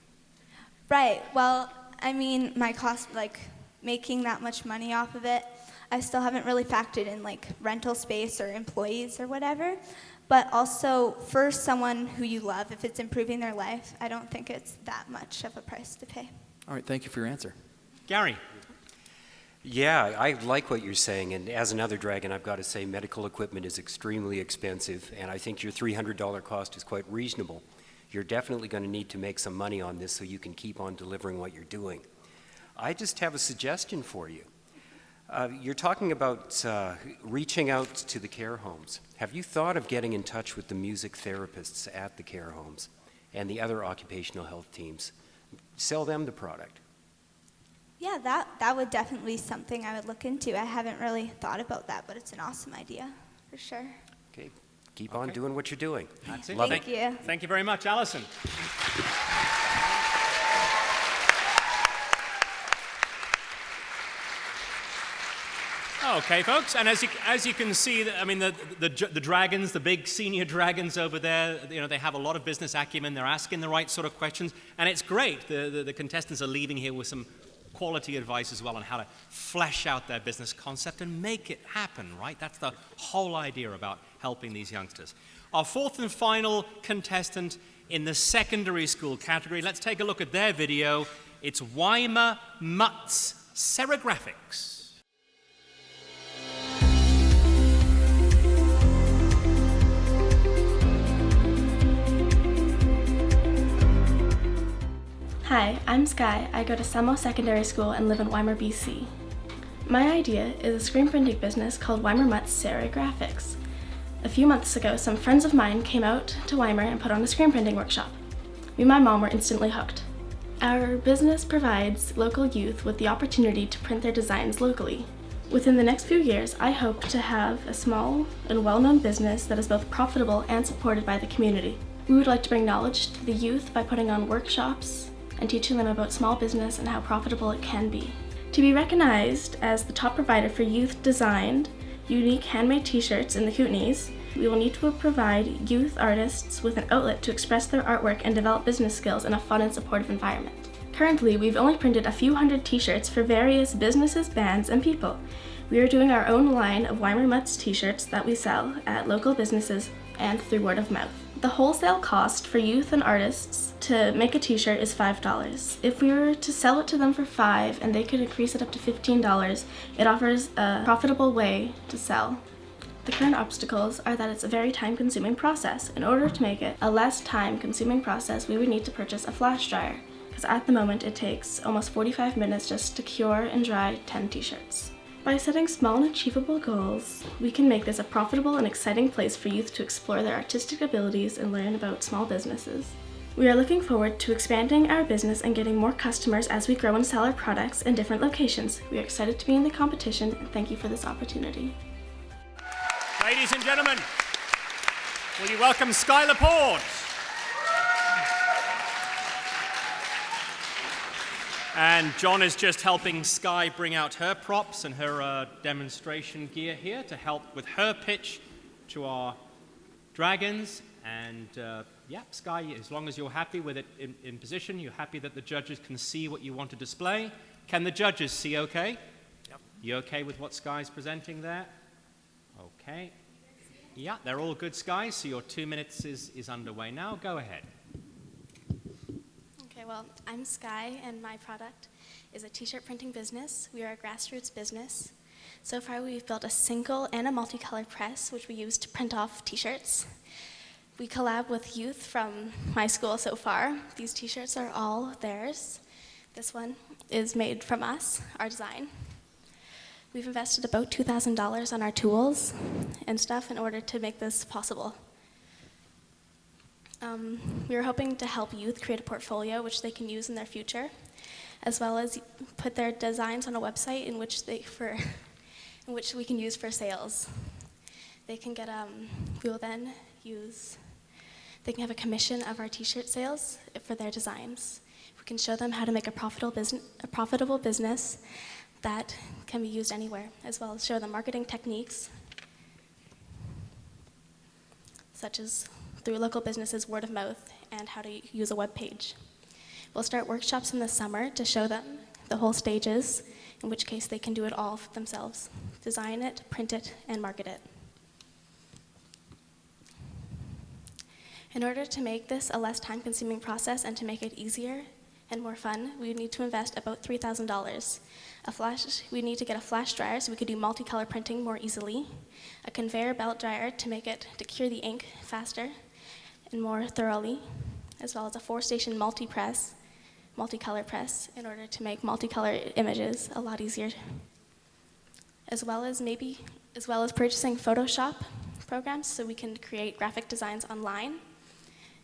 Right. Well, I mean, my cost, like making that much money off of it, I still haven't really factored in like rental space or employees or whatever. But also, for someone who you love, if it's improving their life, I don't think it's that much of a price to pay. All right, thank you for your answer. Gary. Yeah, I like what you're saying, and as another dragon, I've got to say medical equipment is extremely expensive, and I think your $300 cost is quite reasonable. You're definitely going to need to make some money on this so you can keep on delivering what you're doing. I just have a suggestion for you. You're talking about reaching out to the care homes. Have you thought of getting in touch with the music therapists at the care homes and the other occupational health teams? Sell them the product. Yeah, that would definitely be something I would look into. I haven't really thought about that, but it's an awesome idea, for sure. Okay, keep on doing what you're doing. That's it. Love Thank it. you. Thank you very much, Alison. Okay, folks, and as you can see, I mean, the dragons, the big senior dragons over there, you know, they have a lot of business acumen. They're asking the right sort of questions, and it's great. The contestants are leaving here with some quality advice as well on how to flesh out their business concept and make it happen, right? That's the whole idea about helping these youngsters. Our fourth and final contestant in the secondary school category, let's take a look at their video. It's Weimar Mutz Serigraphics. Hi, I'm Sky. I go to Samo Secondary School and live in Weimar, BC. My idea is a screen printing business called Weimar Mutz Serigraphics. A few months ago, some friends of mine came out to Weimar and put on a screen printing workshop. Me and my mom were instantly hooked. Our business provides local youth with the opportunity to print their designs locally. Within the next few years, I hope to have a small and well-known business that is both profitable and supported by the community. We would like to bring knowledge to the youth by putting on workshops and teaching them about small business and how profitable it can be. To be recognized as the top provider for youth-designed, unique handmade t-shirts in the Kootenays, we will need to provide youth artists with an outlet to express their artwork and develop business skills in a fun and supportive environment. Currently, we've only printed a few hundred t-shirts for various businesses, bands, and people. We are doing our own line of Weimar Mutz t-shirts that we sell at local businesses and through word of mouth. The wholesale cost for youth and artists to make a t-shirt is $5. If we were to sell it to them for $5 and they could increase it up to $15, it offers a profitable way to sell. The current obstacles are that it's a very time-consuming process. In order to make it a less time-consuming process, we would need to purchase a flash dryer, because at the moment it takes almost 45 minutes just to cure and dry 10 t-shirts. By setting small and achievable goals, we can make this a profitable and exciting place for youth to explore their artistic abilities and learn about small businesses. We are looking forward to expanding our business and getting more customers as we grow and sell our products in different locations. We are excited to be in the competition, and thank you for this opportunity. Ladies and gentlemen, will you welcome Sky Laporte? And John is just helping Sky bring out her props and her demonstration gear here to help with her pitch to our dragons. And yeah, Sky, as long as you're happy with it in position, you're happy that the judges can see what you want to display. Can the judges see okay? Yep. You okay with what Sky's presenting there? Okay. Yeah, they're all good, Sky, so your 2 minutes is underway now. Go ahead. Okay, well, I'm Sky, and my product is a t-shirt printing business. We are a grassroots business. So far, we've built a single and a multicolored press, which we use to print off t-shirts. We collab with youth from my school so far. These t-shirts are all theirs. This one is made from us, our design. We've invested about $2,000 on our tools and stuff in order to make this possible. We were hoping to help youth create a portfolio which they can use in their future, as well as put their designs on a website in which we can use for sales. They can get they can have a commission of our t-shirt sales for their designs. We can show them how to make a profitable business that can be used anywhere, as well as show them marketing techniques, such as through local businesses, word of mouth, and how to use a web page. We'll start workshops in the summer to show them the whole stages, in which case they can do it all for themselves. Design it, print it, and market it. In order to make this a less time-consuming process and to make it easier and more fun, we need to invest about $3,000. We need to get a flash dryer so we could do multicolor printing more easily, a conveyor belt dryer to cure the ink faster and more thoroughly, as well as a 4-station multicolor press in order to make multicolor images a lot easier, as well as purchasing Photoshop programs so we can create graphic designs online,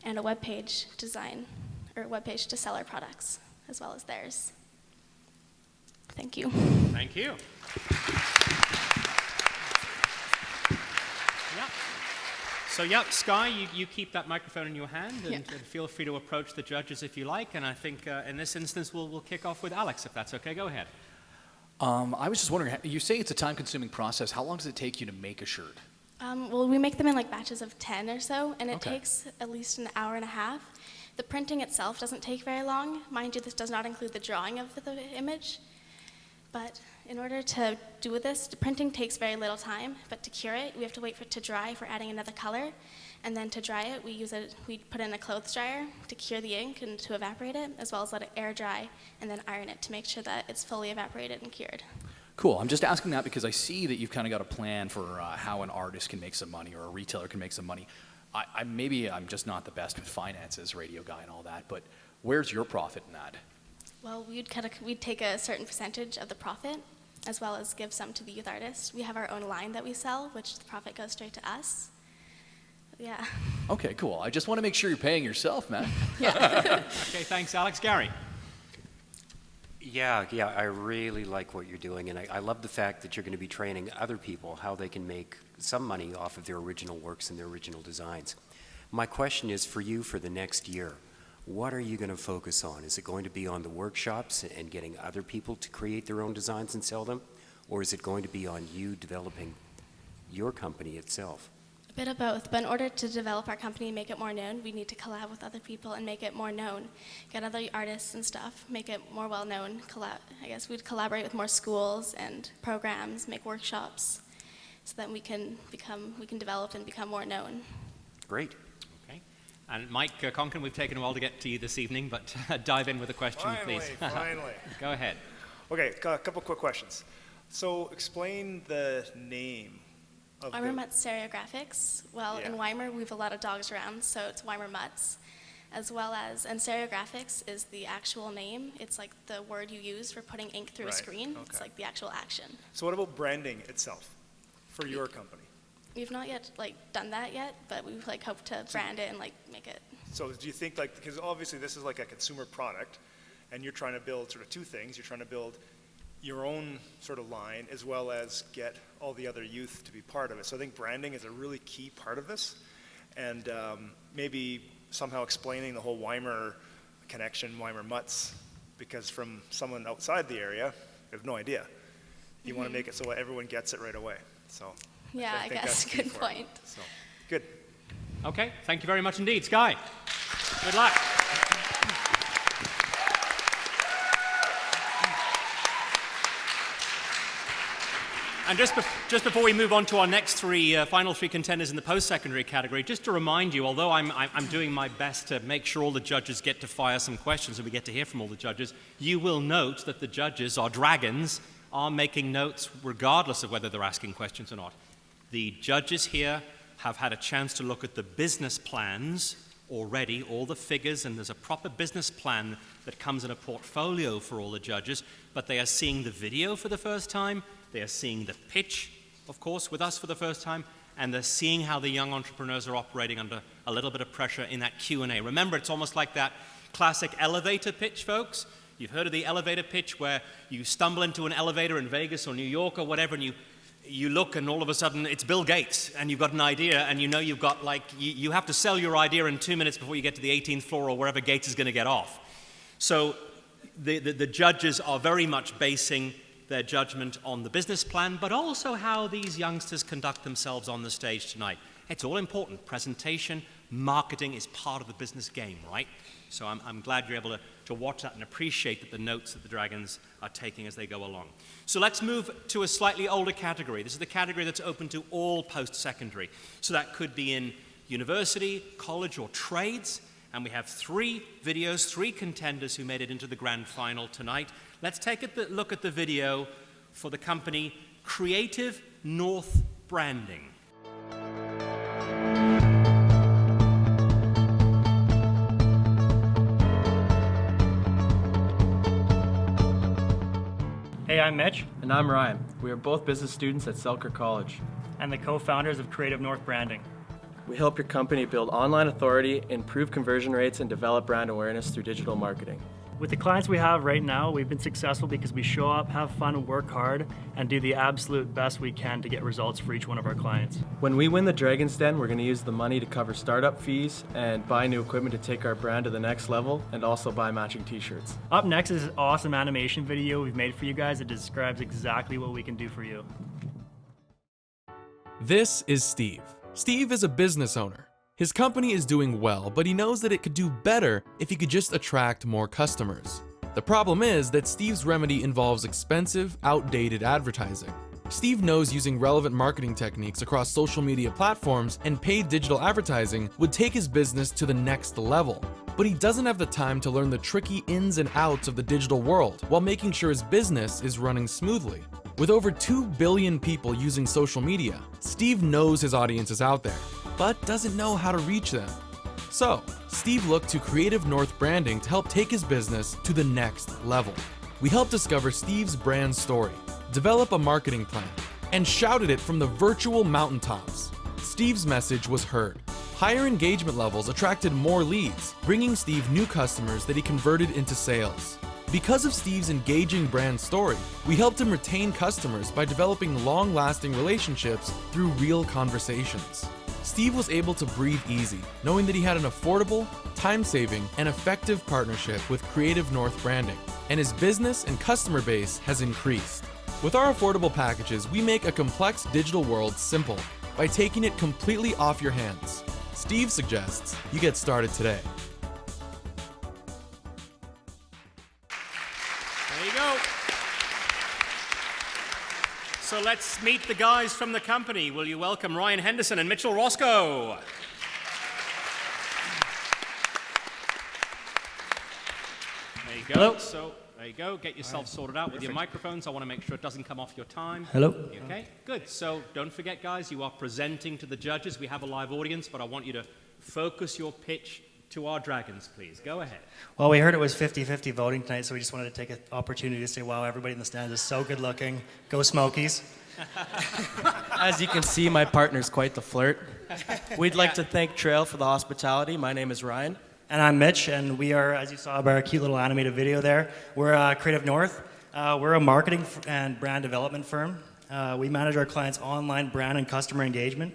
and a web page to sell our products, as well as theirs. Thank you. Thank you. Yeah. So, yeah, Sky, you keep that microphone in your hand, and feel free to approach the judges if you like. And I think in this instance, we'll kick off with Alex, if that's okay. Go ahead. I was just wondering, you say it's a time-consuming process. How long does it take you to make a shirt? Well, we make them in like batches of 10 or so, and it takes at least an hour and a half. The printing itself doesn't take very long. Mind you, this does not include the drawing of the image. But in order to do this, the printing takes very little time, but to cure it, we have to wait for it to dry for adding another color. And then to dry it, we put in a clothes dryer to cure the ink and to evaporate it, as well as let it air dry, and then iron it to make sure that it's fully evaporated and cured. Cool. I'm just asking that because I see that you've kind of got a plan for how an artist can make some money or a retailer can make some money. Maybe I'm just not the best with finances, radio guy and all that, but where's your profit in that? Well, we'd take a certain percentage of the profit, as well as give some to the youth artist. We have our own line that we sell, which the profit goes straight to us. Yeah. Okay, cool. I just want to make sure you're paying yourself, man. Okay, thanks, Alex. Gary. Yeah, I really like what you're doing, and I love the fact that you're going to be training other people how they can make some money off of their original works and their original designs. My question is for you for the next year. What are you going to focus on? Is it going to be on the workshops and getting other people to create their own designs and sell them? Or is it going to be on you developing your company itself? A bit of both, but in order to develop our company and make it more known, we need to collab with other people and make it more known. Get other artists and stuff, make it more well-known. I guess we'd collaborate with more schools and programs, make workshops, so that we can develop and become more known. Great. Okay. And Mike Conklin, we've taken a while to get to you this evening, but dive in with a question, please. Finally. Go ahead. Okay, a couple quick questions. So explain the name. Weimar Mutts Stereographics. Well, in Weimar, we have a lot of dogs around, so it's Weimar Mutts, as well as, and stereographics is the actual name. It's like the word you use for putting ink through a screen. Okay. It's like the actual action. So what about branding itself for your company? We've not yet done that yet, but we hope to brand it and make it. So do you think because obviously this is like a consumer product, and you're trying to build sort of two things. You're trying to build your own sort of line, as well as get all the other youth to be part of it. So I think branding is a really key part of this, and maybe somehow explaining the whole Weimar connection, Weimar Mutts because from someone outside the area, they have no idea. You want to make it so everyone gets it right away. So Yeah, I think guess. that's key Good for it. point. So good. Okay, thank you very much indeed. Sky, good luck. And just before we move on to our next final three contenders in the post-secondary category, just to remind you, although I'm doing my best to make sure all the judges get to fire some questions and we get to hear from all the judges, you will note that the judges, our dragons, are making notes regardless of whether they're asking questions or not. The judges here have had a chance to look at the business plans already, all the figures, and there's a proper business plan that comes in a portfolio for all the judges, but they are seeing the video for the first time. They are seeing the pitch, of course, with us for the first time, and they're seeing how the young entrepreneurs are operating under a little bit of pressure in that Q&A. Remember, it's almost like that classic elevator pitch, folks. You've heard of the elevator pitch where you stumble into an elevator in Vegas or New York or whatever, and you look and all of a sudden it's Bill Gates, and you've got an idea, and you know you've got you have to sell your idea in 2 minutes before you get to the 18th floor or wherever Gates is going to get off. So the judges are very much basing their judgment on the business plan, but also how these youngsters conduct themselves on the stage tonight. It's all important. Presentation, marketing is part of the business game, right? So I'm glad you're able to watch that and appreciate that the notes that the Dragons are taking as they go along. So let's move to a slightly older category. This is the category that's open to all post-secondary. So that could be in university, college, or trades. And we have 3 videos, 3 contenders who made it into the grand final tonight. Let's take a look at the video for the company Creative North Branding. Hey, I'm Mitch. And I'm Ryan. We are both business students at Selkirk College. And the co-founders of Creative North Branding. We help your company build online authority, improve conversion rates, and develop brand awareness through digital marketing. With the clients we have right now, we've been successful because we show up, have fun, work hard, and do the absolute best we can to get results for each one of our clients. When we win the Dragon's Den, we're going to use the money to cover startup fees and buy new equipment to take our brand to the next level, and also buy matching t-shirts. Up next is an awesome animation video we've made for you guys that describes exactly what we can do for you. This is Steve. Steve is a business owner. His company is doing well, but he knows that it could do better if he could just attract more customers. The problem is that Steve's remedy involves expensive, outdated advertising. Steve knows using relevant marketing techniques across social media platforms and paid digital advertising would take his business to the next level. But he doesn't have the time to learn the tricky ins and outs of the digital world while making sure his business is running smoothly. With over 2 billion people using social media, Steve knows his audience is out there, but doesn't know how to reach them. So, Steve looked to Creative North Branding to help take his business to the next level. We helped discover Steve's brand story, develop a marketing plan, and shouted it from the virtual mountaintops. Steve's message was heard. Higher engagement levels attracted more leads, bringing Steve new customers that he converted into sales. Because of Steve's engaging brand story, we helped him retain customers by developing long-lasting relationships through real conversations. Steve was able to breathe easy, knowing that he had an affordable, time-saving, and effective partnership with Creative North Branding, and his business and customer base has increased. With our affordable packages, we make a complex digital world simple by taking it completely off your hands. Steve suggests you get started today. There you go. So let's meet the guys from the company. Will you welcome Ryan Henderson and Mitchell Roscoe? There you go. Hello. So there you go. Get yourself sorted out with your microphones. I want to make sure it doesn't come off your time. Hello. You okay? Good. So don't forget, guys, you are presenting to the judges. We have a live audience, but I want you to focus your pitch to our dragons, please. Go ahead. Well, we heard it was 50-50 voting tonight, so we just wanted to take an opportunity to say, wow, everybody in the stands is so good looking. Go Smokies. As you can see, my partner's quite the flirt. We'd like to thank Trail for the hospitality. My name is Ryan. And I'm Mitch, and we are, as you saw by our cute little animated video there, we're Creative North. We're a marketing and brand development firm. We manage our clients' online brand and customer engagement.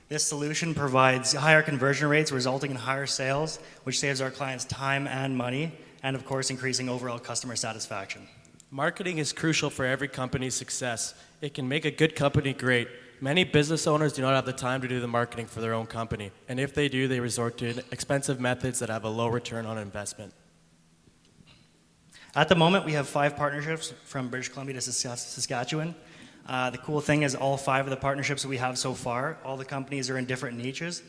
This solution provides higher conversion rates, resulting in higher sales, which saves our clients time and money. and of course increasing overall customer satisfaction. Marketing is crucial for every company's success. It can make a good company great. Many business owners do not have the time to do the marketing for their own company, and if they do, they resort to expensive methods that have a low return on investment. At the moment, we have 5 partnerships from British Columbia to Saskatchewan. The cool thing is all 5 of the partnerships that we have so far, all the companies are in different niches,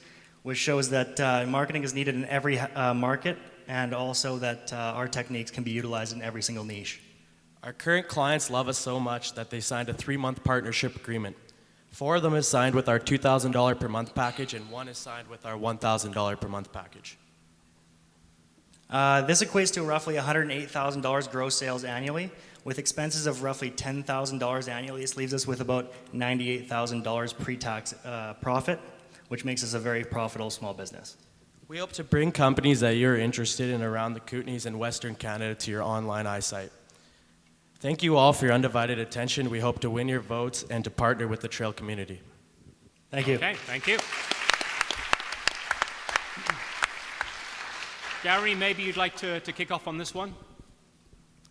which shows that marketing is needed in every market, and also that our techniques can be utilized in every single niche. Our current clients love us so much that they signed a 3-month partnership agreement. 4 of them is signed with our $2,000 per month package, and 1 is signed with our $1,000 per month package. This equates to roughly $108,000 gross sales annually. With expenses of roughly $10,000 annually, this leaves us with about $98,000 pre-tax profit, which makes us a very profitable small business. We hope to bring companies that you're interested in around the Kootenays and Western Canada to your online eyesight. Thank you all for your undivided attention. We hope to win your votes and to partner with the trail community. Thank you. Okay, thank you. Gary, maybe you'd like to kick off on this one?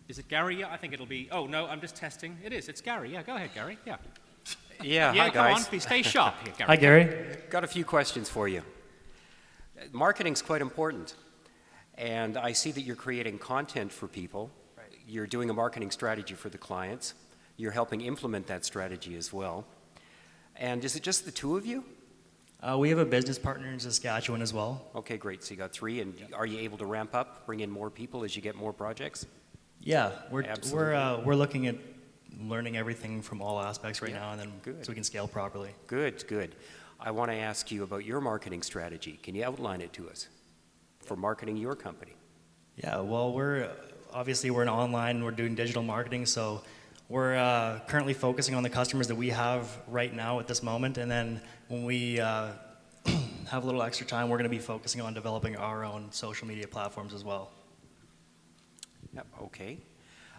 Is it Gary? Yeah, I think it'll be. Oh, no, I'm just testing. It is. It's Gary. Yeah, go ahead, Gary. Yeah. Yeah, yeah, hi, guys. Come on, stay sharp here, Gary. Hi, Gary. Got a few questions for you. Marketing's quite important, and I see that you're creating content for people. You're doing a marketing strategy for the clients. You're helping implement that strategy as well. And is it just the 2 of you? We have a business partner in Saskatchewan as well. Okay, great. So you got 3, and are you able to ramp up, bring in more people as you get more projects? Yeah, we're looking at learning everything from all aspects right now, and then so we can scale properly. Good, good. I want to ask you about your marketing strategy. Can you outline it to us for marketing your company? Yeah, well, we're an online, we're doing digital marketing, so we're currently focusing on the customers that we have right now at this moment, and then when we have a little extra time, we're going to be focusing on developing our own social media platforms as well. Yep, okay.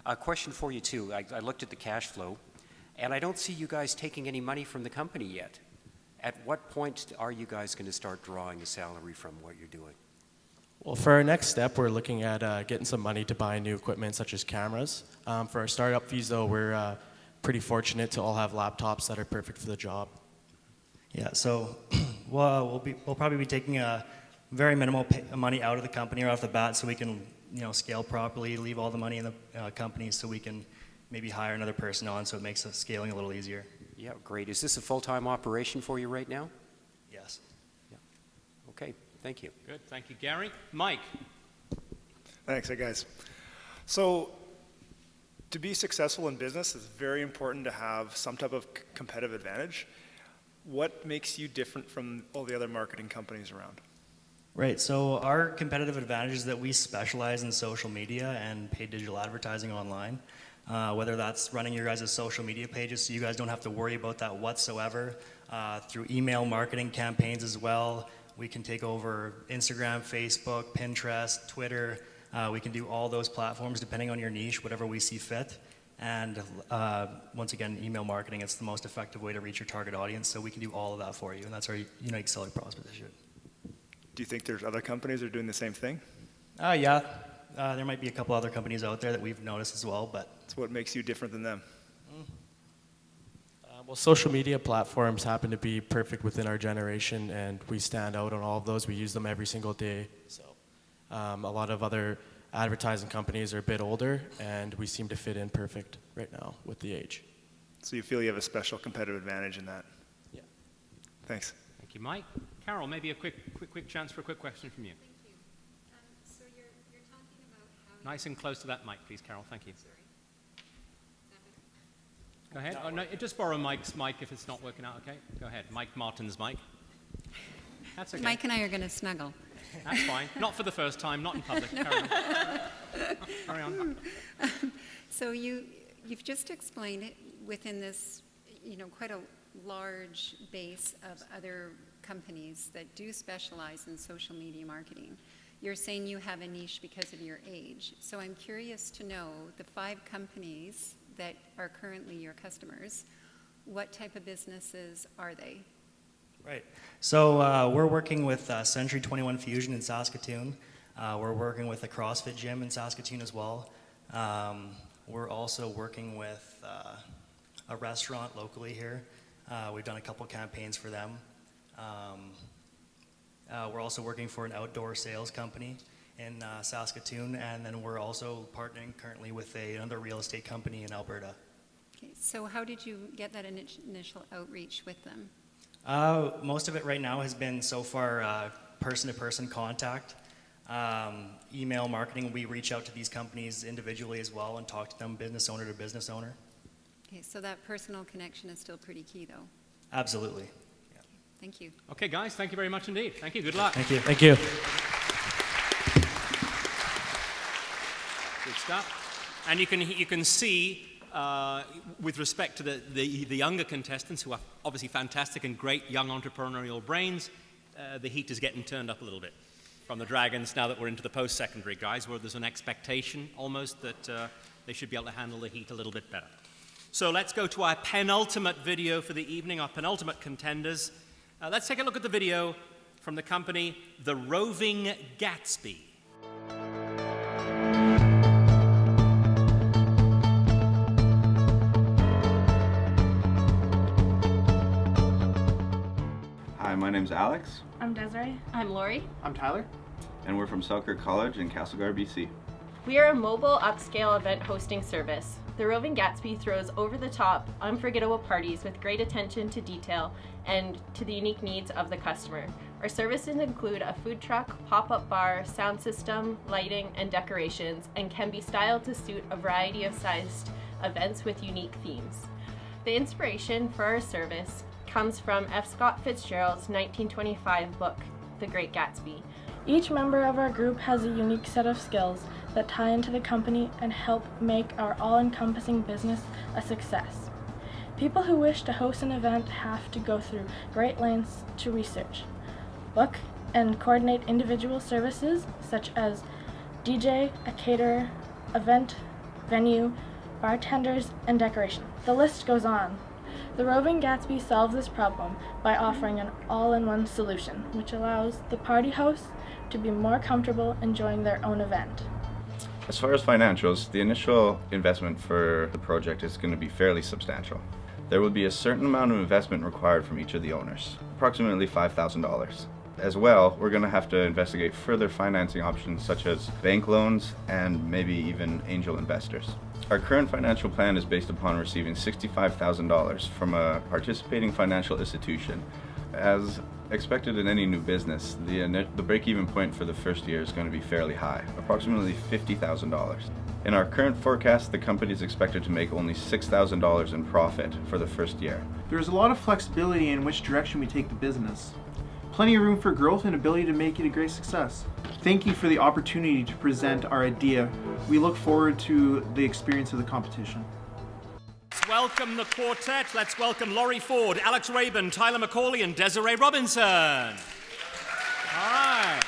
A question for you too. I looked at the cash flow, and I don't see you guys taking any money from the company yet. At what point are you guys going to start drawing a salary from what you're doing? Well, for our next step, we're looking at getting some money to buy new equipment such as cameras. For our startup fees, though, we're pretty fortunate to all have laptops that are perfect for the job. Yeah, so we'll probably be taking a very minimal money out of the company right off the bat, so we can scale properly, leave all the money in the company, so we can maybe hire another person on, so it makes the scaling a little easier. Yeah, great. Is this a full-time operation for you right now? Yes. Yeah. Okay. Thank you. Good, thank you, Gary. Mike. Thanks, hey guys. So, to be successful in business, it's very important to have some type of competitive advantage. What makes you different from all the other marketing companies around? Right, so our competitive advantage is that we specialize in social media and paid digital advertising online. Whether that's running your guys' social media pages so you guys don't have to worry about that whatsoever, through email marketing campaigns as well. We can take over Instagram, Facebook, Pinterest, Twitter. We can do all those platforms depending on your niche, whatever we see fit. And once again, email marketing, it's the most effective way to reach your target audience, so we can do all of that for you, and that's our unique selling proposition. Do you think there's other companies that are doing the same thing? Yeah, there might be a couple other companies out there that we've noticed as well, but... So what makes you different than them? Well, social media platforms happen to be perfect within our generation, and we stand out on all of those. We use them every single day. So a lot of other advertising companies are a bit older, and we seem to fit in perfect right now with the age. So you feel you have a special competitive advantage in that? Yeah. Thanks. Thank you, Mike. Carol, maybe a quick chance for a quick question from you. Thank you. So you're talking about how... Nice and close to that mic, please, Carol. Thank you. Sorry. Go ahead. Oh, no, just borrow Mike's mic if it's not working out, okay? Go ahead. Mike Martin's mic. That's okay. Mike and I are going to snuggle. That's fine. Not for the first time, not in public. No. Carry on. Carry on. So you've just explained it within this, quite a large base of other companies that do specialize in social media marketing. You're saying you have a niche because of your age. So I'm curious to know the 5 companies that are currently your customers, what type of businesses are they? Right. So we're working with Century 21 Fusion in Saskatoon. We're working with a CrossFit gym in Saskatoon as well. We're also working with a restaurant locally here. We've done a couple campaigns for them. We're also working for an outdoor sales company in Saskatoon, and then we're also partnering currently with another real estate company in Alberta. Okay, so how did you get that initial outreach with them? Most of it right now has been so far person-to-person contact. Email marketing, we reach out to these companies individually as well and talk to them business owner to business owner. Okay, so that personal connection is still pretty key though. Absolutely. Okay, thank you. Okay, guys, thank you very much indeed. Thank you. Good luck. Thank you. Thank you. Good stuff. And you can see, with respect to the younger contestants, who are obviously fantastic and great young entrepreneurial brains, the heat is getting turned up a little bit from the Dragons now that we're into the post-secondary guys, where there's an expectation almost that they should be able to handle the heat a little bit better. So let's go to our penultimate video for the evening, our penultimate contenders. Let's take a look at the video from the company The Roving Gatsby. Hi, my name's Alex. I'm Desiree. I'm Lori. I'm Tyler. And we're from Selkirk College in Castlegar, BC. We are a mobile upscale event hosting service. The Roving Gatsby throws over-the-top, unforgettable parties with great attention to detail and to the unique needs of the customer. Our services include a food truck, pop-up bar, sound system, lighting, and decorations, and can be styled to suit a variety of sized events with unique themes. The inspiration for our service comes from F. Scott Fitzgerald's 1925 book, The Great Gatsby. Each member of our group has a unique set of skills that tie into the company and help make our all-encompassing business a success. People who wish to host an event have to go through great lengths to research, book, and coordinate individual services such as DJ, a caterer, event, venue, bartenders, and decoration. The list goes on. The Roving Gatsby solves this problem by offering an all-in-one solution, which allows the party hosts to be more comfortable enjoying their own event. As far as financials, the initial investment for the project is going to be fairly substantial. There will be a certain amount of investment required from each of the owners, approximately $5,000. As well, we're going to have to investigate further financing options such as bank loans and maybe even angel investors. Our current financial plan is based upon receiving $65,000 from a participating financial institution. As expected in any new business, the break-even point for the first year is going to be fairly high, approximately $50,000. In our current forecast, the company is expected to make only $6,000 in profit for the first year. There is a lot of flexibility in which direction we take the business. Plenty of room for growth and ability to make it a great success. Thank you for the opportunity to present our idea. We look forward to the experience of the competition. Let's welcome the quartet. Let's welcome Laurie Ford, Alex Rabin, Tyler McCauley, and Desiree Robinson. All right.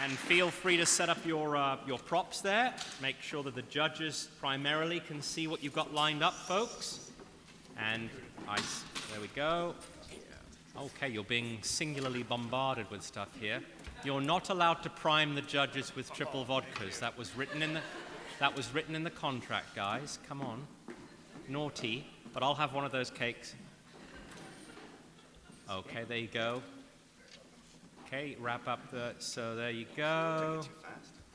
And feel free to set up your props there. Make sure that the judges primarily can see what you've got lined up, folks. And there we go. Okay, you're being singularly bombarded with stuff here. You're not allowed to prime the judges with triple vodkas. That was written in the contract, guys. Come on. Naughty. But I'll have one of those cakes. Okay, there you go. Okay, wrap up so there you go.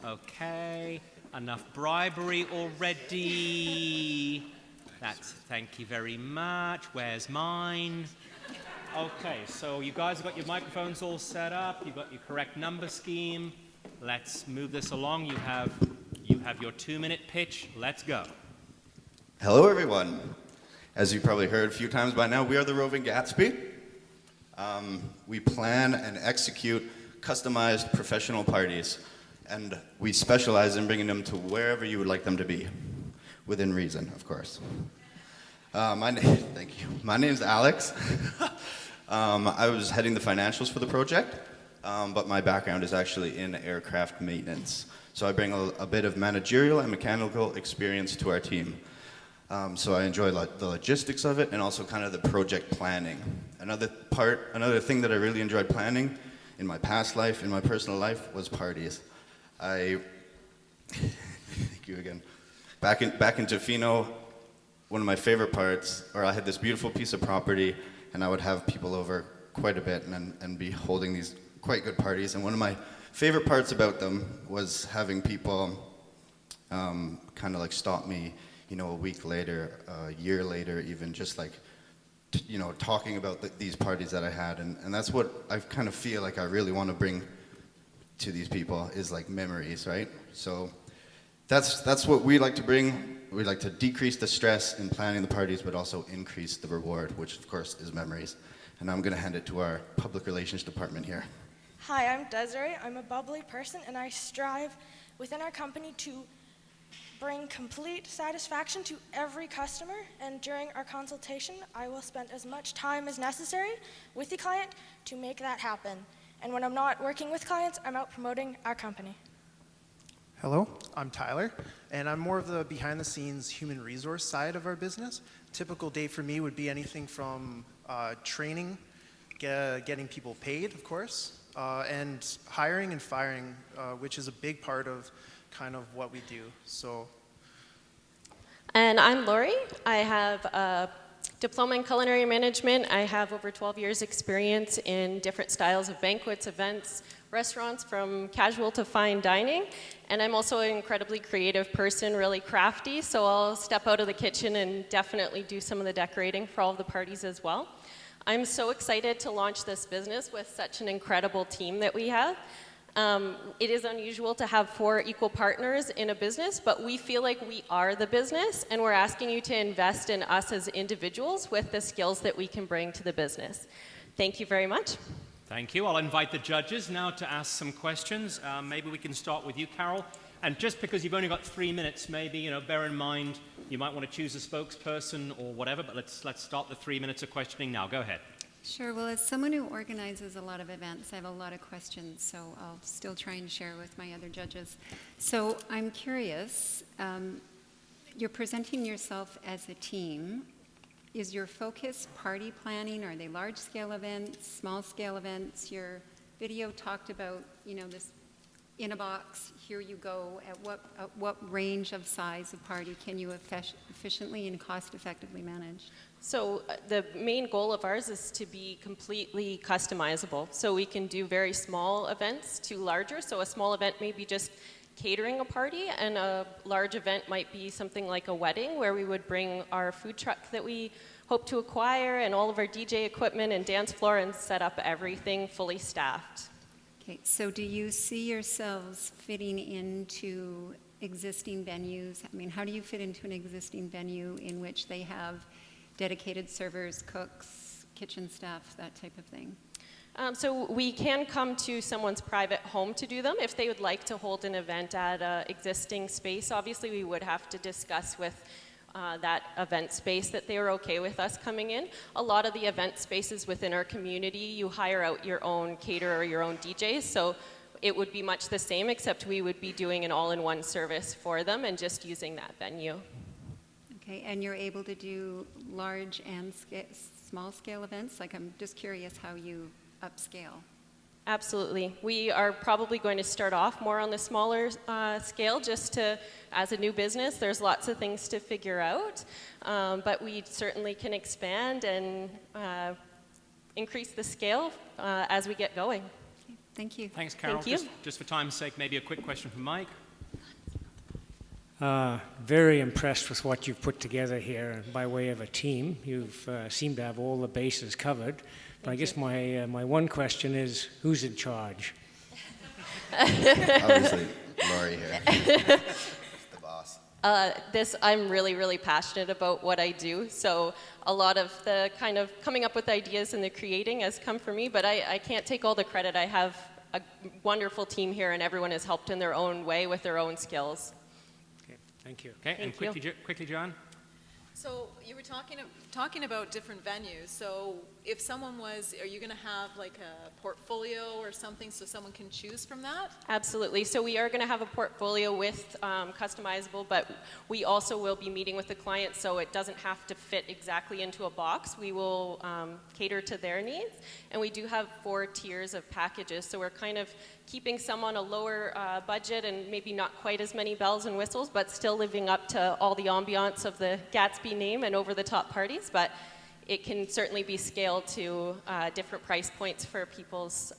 Okay, enough bribery already. Thank you very much. Where's mine? Okay, so you guys have got your microphones all set up. You've got your correct number scheme. Let's move this along. You have your 2-minute pitch. Let's go. Hello, everyone. As you've probably heard a few times by now, we are the Roving Gatsby. We plan and execute customized professional parties, and we specialize in bringing them to wherever you would like them to be, within reason, of course. Thank you. My name's Alex. I was heading the financials for the project, but my background is actually in aircraft maintenance. So I bring a bit of managerial and mechanical experience to our team. So I enjoy the logistics of it and also kind of the project planning. Another thing that I really enjoyed planning in my past life, in my personal life, was parties. Thank you again. Back in Tofino, one of my favorite parts, or I had this beautiful piece of property, and I would have people over quite a bit and be holding these quite good parties. And one of my favorite parts about them was having people kind of like stop me, a week later, a year later, even just like, talking about these parties that I had. And that's what I kind of feel like I really want to bring to these people is like memories, right? So that's what we like to bring. We like to decrease the stress in planning the parties, but also increase the reward, which of course is memories. And I'm going to hand it to our public relations department here. Hi, I'm Desiree. I'm a bubbly person, and I strive within our company to bring complete satisfaction to every customer. And during our consultation, I will spend as much time as necessary with the client to make that happen. And when I'm not working with clients, I'm out promoting our company. Hello, I'm Tyler, and I'm more of the behind-the-scenes human resource side of our business. Typical day for me would be anything from training, getting people paid, of course, and hiring and firing, which is a big part of kind of what we do. So. And I'm Lori. I have a diploma in culinary management. I have over 12 years experience in different styles of banquets, events, restaurants, from casual to fine dining. And I'm also an incredibly creative person, really crafty, so I'll step out of the kitchen and definitely do some of the decorating for all of the parties as well. I'm so excited to launch this business with such an incredible team that we have. It is unusual to have 4 equal partners in a business, but we feel like we are the business, and we're asking you to invest in us as individuals with the skills that we can bring to the business. Thank you very much. Thank you. I'll invite the judges now to ask some questions. Maybe we can start with you, Carol. And just because you've only got 3 minutes, maybe, bear in mind you might want to choose a spokesperson or whatever, but let's start the 3 minutes of questioning now. Go ahead. Sure. Well, as someone who organizes a lot of events, I have a lot of questions, so I'll still try and share with my other judges. So I'm curious, you're presenting yourself as a team. Is your focus party planning? Are they large-scale events, small-scale events? Your video talked about, this in a box, here you go. At what range of size of party can you efficiently and cost-effectively manage? So the main goal of ours is to be completely customizable. So we can do very small events to larger. So a small event may be just catering a party, and a large event might be something like a wedding, where we would bring our food truck that we hope to acquire and all of our DJ equipment and dance floor and set up everything fully staffed. Okay, so do you see yourselves fitting into existing venues? I mean, how do you fit into an existing venue in which they have dedicated servers, cooks, kitchen staff, that type of thing? So we can come to someone's private home to do them. If they would like to hold an event at an existing space, obviously we would have to discuss with that event space that they were okay with us coming in. A lot of the event spaces within our community, you hire out your own caterer, your own DJs, so it would be much the same, except we would be doing an all-in-one service for them and just using that venue. Okay, and you're able to do large and small-scale events? Like, I'm just curious how you upscale. Absolutely. We are probably going to start off more on the smaller scale, just to, as a new business, there's lots of things to figure out, but we certainly can expand and increase the scale as we get going. Okay, thank you. Thanks, Carol. Thank you. Just for time's sake, maybe a quick question from Mike. Very impressed with what you've put together here by way of a team. You've seemed to have all the bases covered. But I guess my one question is, who's in charge? Obviously, Laurie here. The boss. I'm really, really passionate about what I do. So a lot of the kind of coming up with ideas and the creating has come from me, but I can't take all the credit. I have a wonderful team here, and everyone has helped in their own way with their own skills. Okay, thank you. Okay, and quickly, John. So you were talking about different venues. So if someone was, are you going to have like a portfolio or something so someone can choose from that? Absolutely. So we are going to have a portfolio with customizable, but we also will be meeting with the client so it doesn't have to fit exactly into a box. We will cater to their needs. And we do have 4 tiers of packages. So we're kind of keeping some on a lower budget and maybe not quite as many bells and whistles, but still living up to all the ambiance of the Gatsby name and over-the-top parties. But it can certainly be scaled to different price points for people's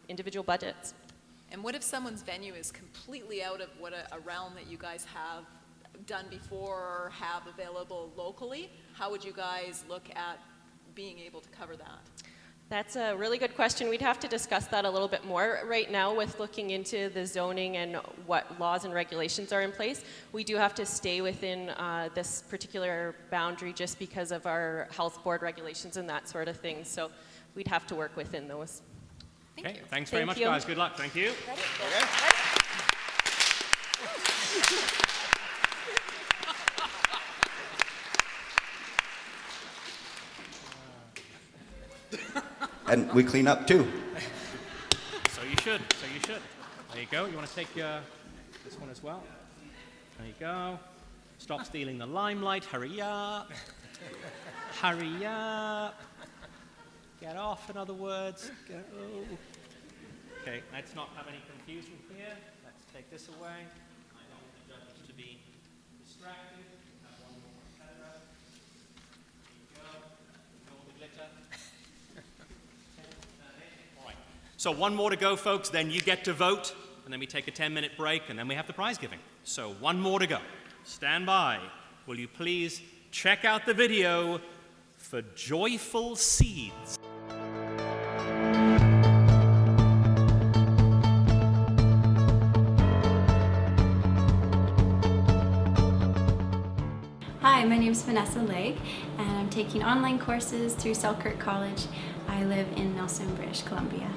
individual budgets. And what if someone's venue is completely out of what a realm that you guys have done before or have available locally? How would you guys look at being able to cover that? That's a really good question. We'd have to discuss that a little bit more. Right now, with looking into the zoning and what laws and regulations are in place, we do have to stay within this particular boundary just because of our health board regulations and that sort of thing. So we'd have to work within those. Okay, thanks very much, you. guys. Good luck. Thank you. And we clean up too. So you should. So you should. There you go. You want to take this one as well? There you go. Stop stealing the limelight. Hurry up. Hurry up. Get off, in other words. Go. Okay, let's not have any confusion here. Let's take this away. I don't want the judges to be distracted. Have one more paragraph. There you go. Ignore the glitter. All right. So one more to go, folks. Then you get to vote, and then we take a 10-minute break, and then we have the prize giving. So one more to go. Stand by. Will you please check out the video for Joyful Seeds? Hi, my name is Vanessa Legg, and I'm taking online courses through Selkirk College. I live in Nelson, British Columbia.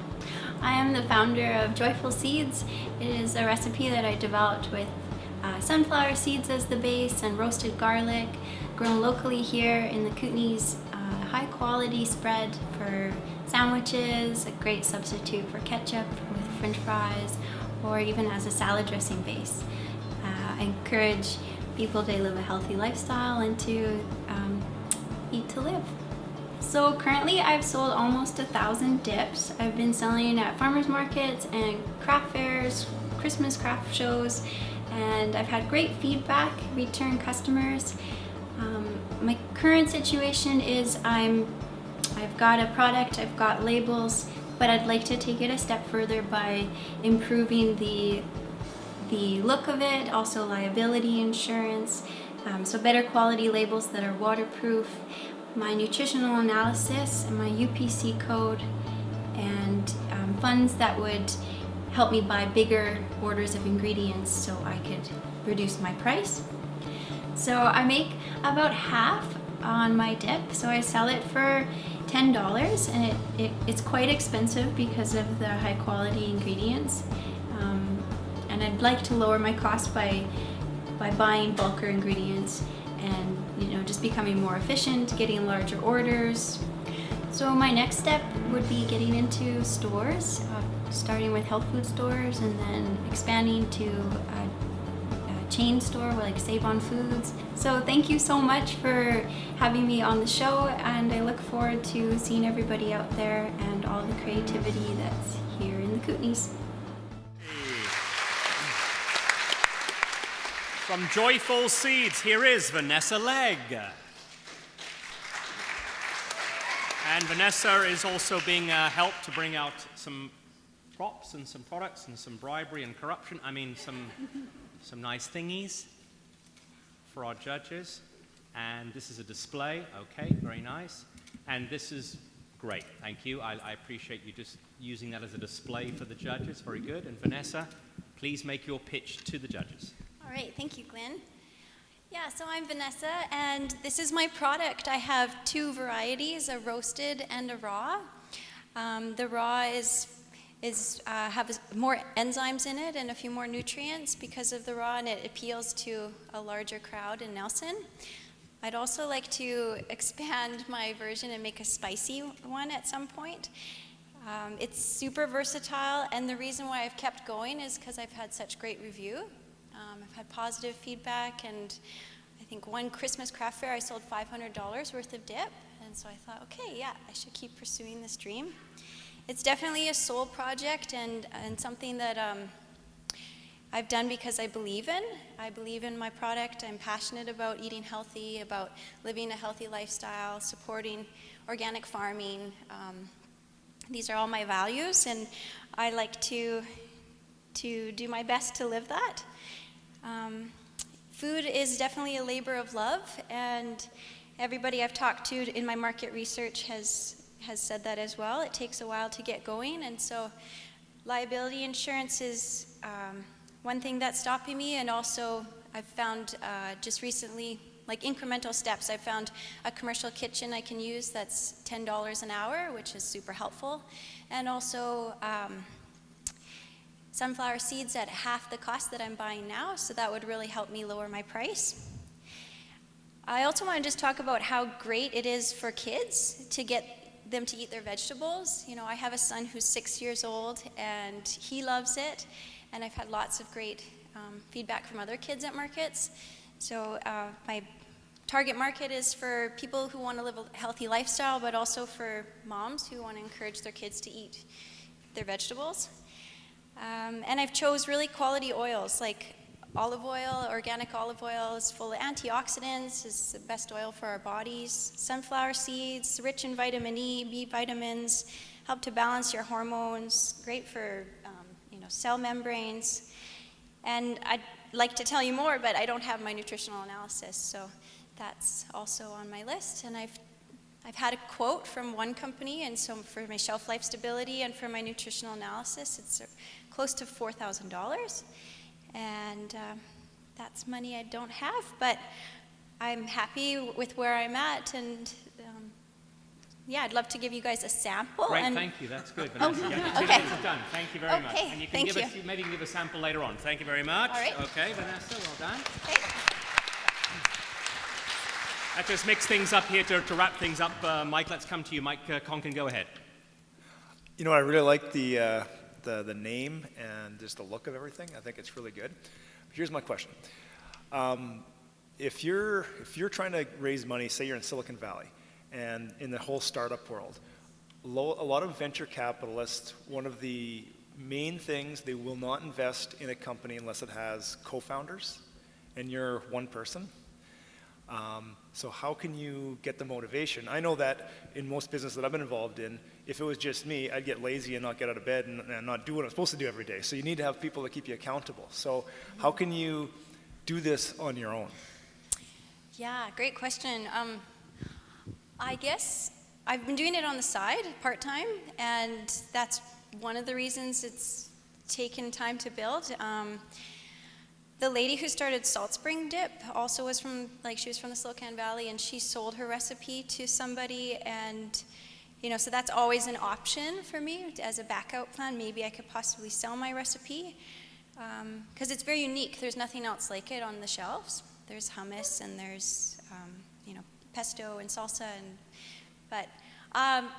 I am the founder of Joyful Seeds. It is a recipe that I developed with sunflower seeds as the base and roasted garlic, grown locally here in the Kootenays. High quality spread for sandwiches, a great substitute for ketchup with french fries, or even as a salad dressing base. I encourage people to live a healthy lifestyle and to eat to live. So currently I've sold almost 1,000 dips. I've been selling at farmers markets and craft fairs, Christmas craft shows, and I've had great feedback, return customers. My current situation is I've got a product, I've got labels, but I'd like to take it a step further by improving the look of it, also liability insurance, so better quality labels that are waterproof, my nutritional analysis and my UPC code, and funds that would help me buy bigger orders of ingredients so I could reduce my price. So I make about half on my dip, so I sell it for $10, and it's quite expensive because of the high quality ingredients. And I'd like to lower my cost by buying bulker ingredients and just becoming more efficient, getting larger orders. So my next step would be getting into stores, starting with health food stores and then expanding to a chain store like Save On Foods. So thank you so much for having me on the show, and I look forward to seeing everybody out there and all the creativity that's here in the Kootenays. From Joyful Seeds, here is Vanessa Legg. And Vanessa is also being helped to bring out some props and some products and some bribery and corruption. I mean, some nice thingies for our judges. And this is a display. Okay, very nice. And this is great. Thank you. I appreciate you just using that as a display for the judges. Very good. And Vanessa, please make your pitch to the judges. All right, thank you, Glenn. Yeah, so I'm Vanessa, and this is my product. I have 2 varieties, a roasted and a raw. The raw have more enzymes in it and a few more nutrients because of the raw, and it appeals to a larger crowd in Nelson. I'd also like to expand my version and make a spicy one at some point. It's super versatile, and the reason why I've kept going is because I've had such great review. I've had positive feedback, and I think one Christmas craft fair I sold $500 worth of dip, and so I thought, okay, yeah, I should keep pursuing this dream. It's definitely a soul project and something that I've done because I believe in. I believe in my product. I'm passionate about eating healthy, about living a healthy lifestyle, supporting organic farming. These are all my values, and I like to do my best to live that. Food is definitely a labor of love, and everybody I've talked to in my market research has said that as well. It takes a while to get going, and so liability insurance is one thing that's stopping me, and also I've found just recently, like incremental steps, I've found a commercial kitchen I can use that's $10 an hour, which is super helpful, and also sunflower seeds at half the cost that I'm buying now, so that would really help me lower my price. I also want to just talk about how great it is for kids to get them to eat their vegetables. You know, I have a son who's 6 years old, and he loves it, and I've had lots of great feedback from other kids at markets. So my target market is for people who want to live a healthy lifestyle, but also for moms who want to encourage their kids to eat their vegetables. And I've chose really quality oils, like olive oil. Organic olive oil is full of antioxidants, is the best oil for our bodies. Sunflower seeds, rich in vitamin E, B vitamins, help to balance your hormones, great for cell membranes. And I'd like to tell you more, but I don't have my nutritional analysis, so that's also on my list. And I've had a quote from one company, and so for my shelf life stability and for my nutritional analysis, it's close to $4,000. And that's money I don't have, but I'm happy with where I'm at, and yeah, I'd love to give you guys a sample. Great, and thank you. That's good. Oh, Vanessa. Yeah, 2 okay. minutes is done. Thank you very much. Okay, And you can thank give us, you. maybe you can give a sample later on. Thank you very much. All right. Okay, Vanessa, well done. Okay. Let's just mix things up here to wrap things up. Mike, let's come to you. Mike Conkin, go ahead. You know, I really like the name and just the look of everything. I think it's really good. Here's my question. If you're trying to raise money, say you're in Silicon Valley, and in the whole startup world, a lot of venture capitalists, one of the main things, they will not invest in a company unless it has co-founders, and you're one person. So how can you get the motivation? I know that in most business that I've been involved in, if it was just me, I'd get lazy and not get out of bed and not do what I'm supposed to do every day. So you need to have people that keep you accountable. So how can you do this on your own? Yeah, great question. I guess I've been doing it on the side, part-time, and that's one of the reasons it's taken time to build. The lady who started Salt Spring Dip also was she was from the Silicon Valley, and she sold her recipe to somebody, and so that's always an option for me as a backup plan. Maybe I could possibly sell my recipe, because it's very unique. There's nothing else like it on the shelves. There's hummus, and there's pesto and salsa, but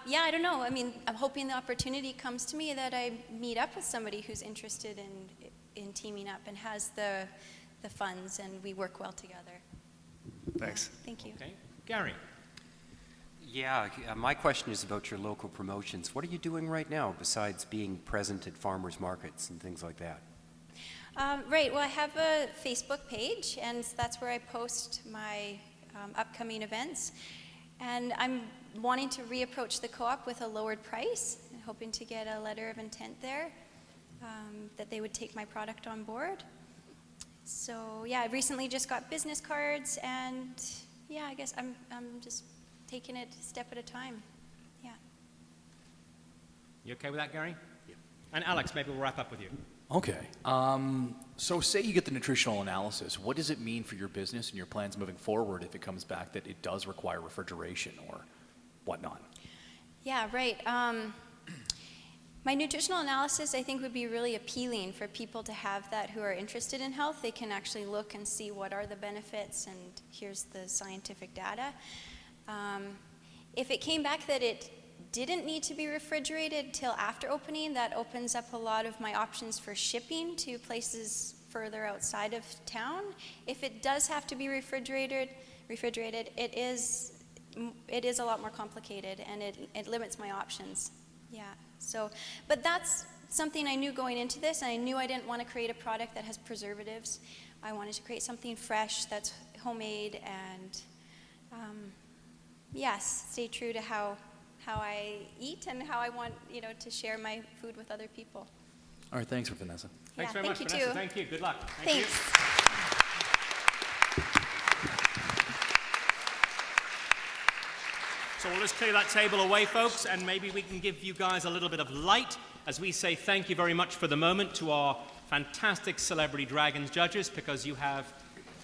yeah, I don't know. I mean, I'm hoping the opportunity comes to me that I meet up with somebody who's interested in teaming up and has the funds, and we work well together. Thanks. Thank you. Okay. Gary. Yeah, my question is about your local promotions. What are you doing right now besides being present at farmers markets and things like that? Right, well, I have a Facebook page, and that's where I post my upcoming events. And I'm wanting to reapproach the co-op with a lowered price, hoping to get a letter of intent there, that they would take my product on board. So yeah, I recently just got business cards, and yeah, I guess I'm just taking it a step at a time. Yeah. You okay with that, Gary? Yeah. And Alex, maybe we'll wrap up with you. Okay. So say you get the nutritional analysis. What does it mean for your business and your plans moving forward if it comes back that it does require refrigeration or whatnot? Yeah, right. My nutritional analysis, I think, would be really appealing for people to have that who are interested in health. They can actually look and see what are the benefits, and here's the scientific data. If it came back that it didn't need to be refrigerated till after opening, that opens up a lot of my options for shipping to places further outside of town. If it does have to be refrigerated, it is a lot more complicated, and it limits my options. Yeah. So, but that's something I knew going into this, and I knew I didn't want to create a product that has preservatives. I wanted to create something fresh that's homemade, and yes, stay true to how I eat and how I want, to share my food with other people. All right, thanks, Vanessa. Thanks very thank much, you Vanessa. too. Thank you. Good luck. Thanks. So we'll just clear that table away, folks, and maybe we can give you guys a little bit of light as we say thank you very much for the moment to our fantastic Celebrity Dragons judges, because you have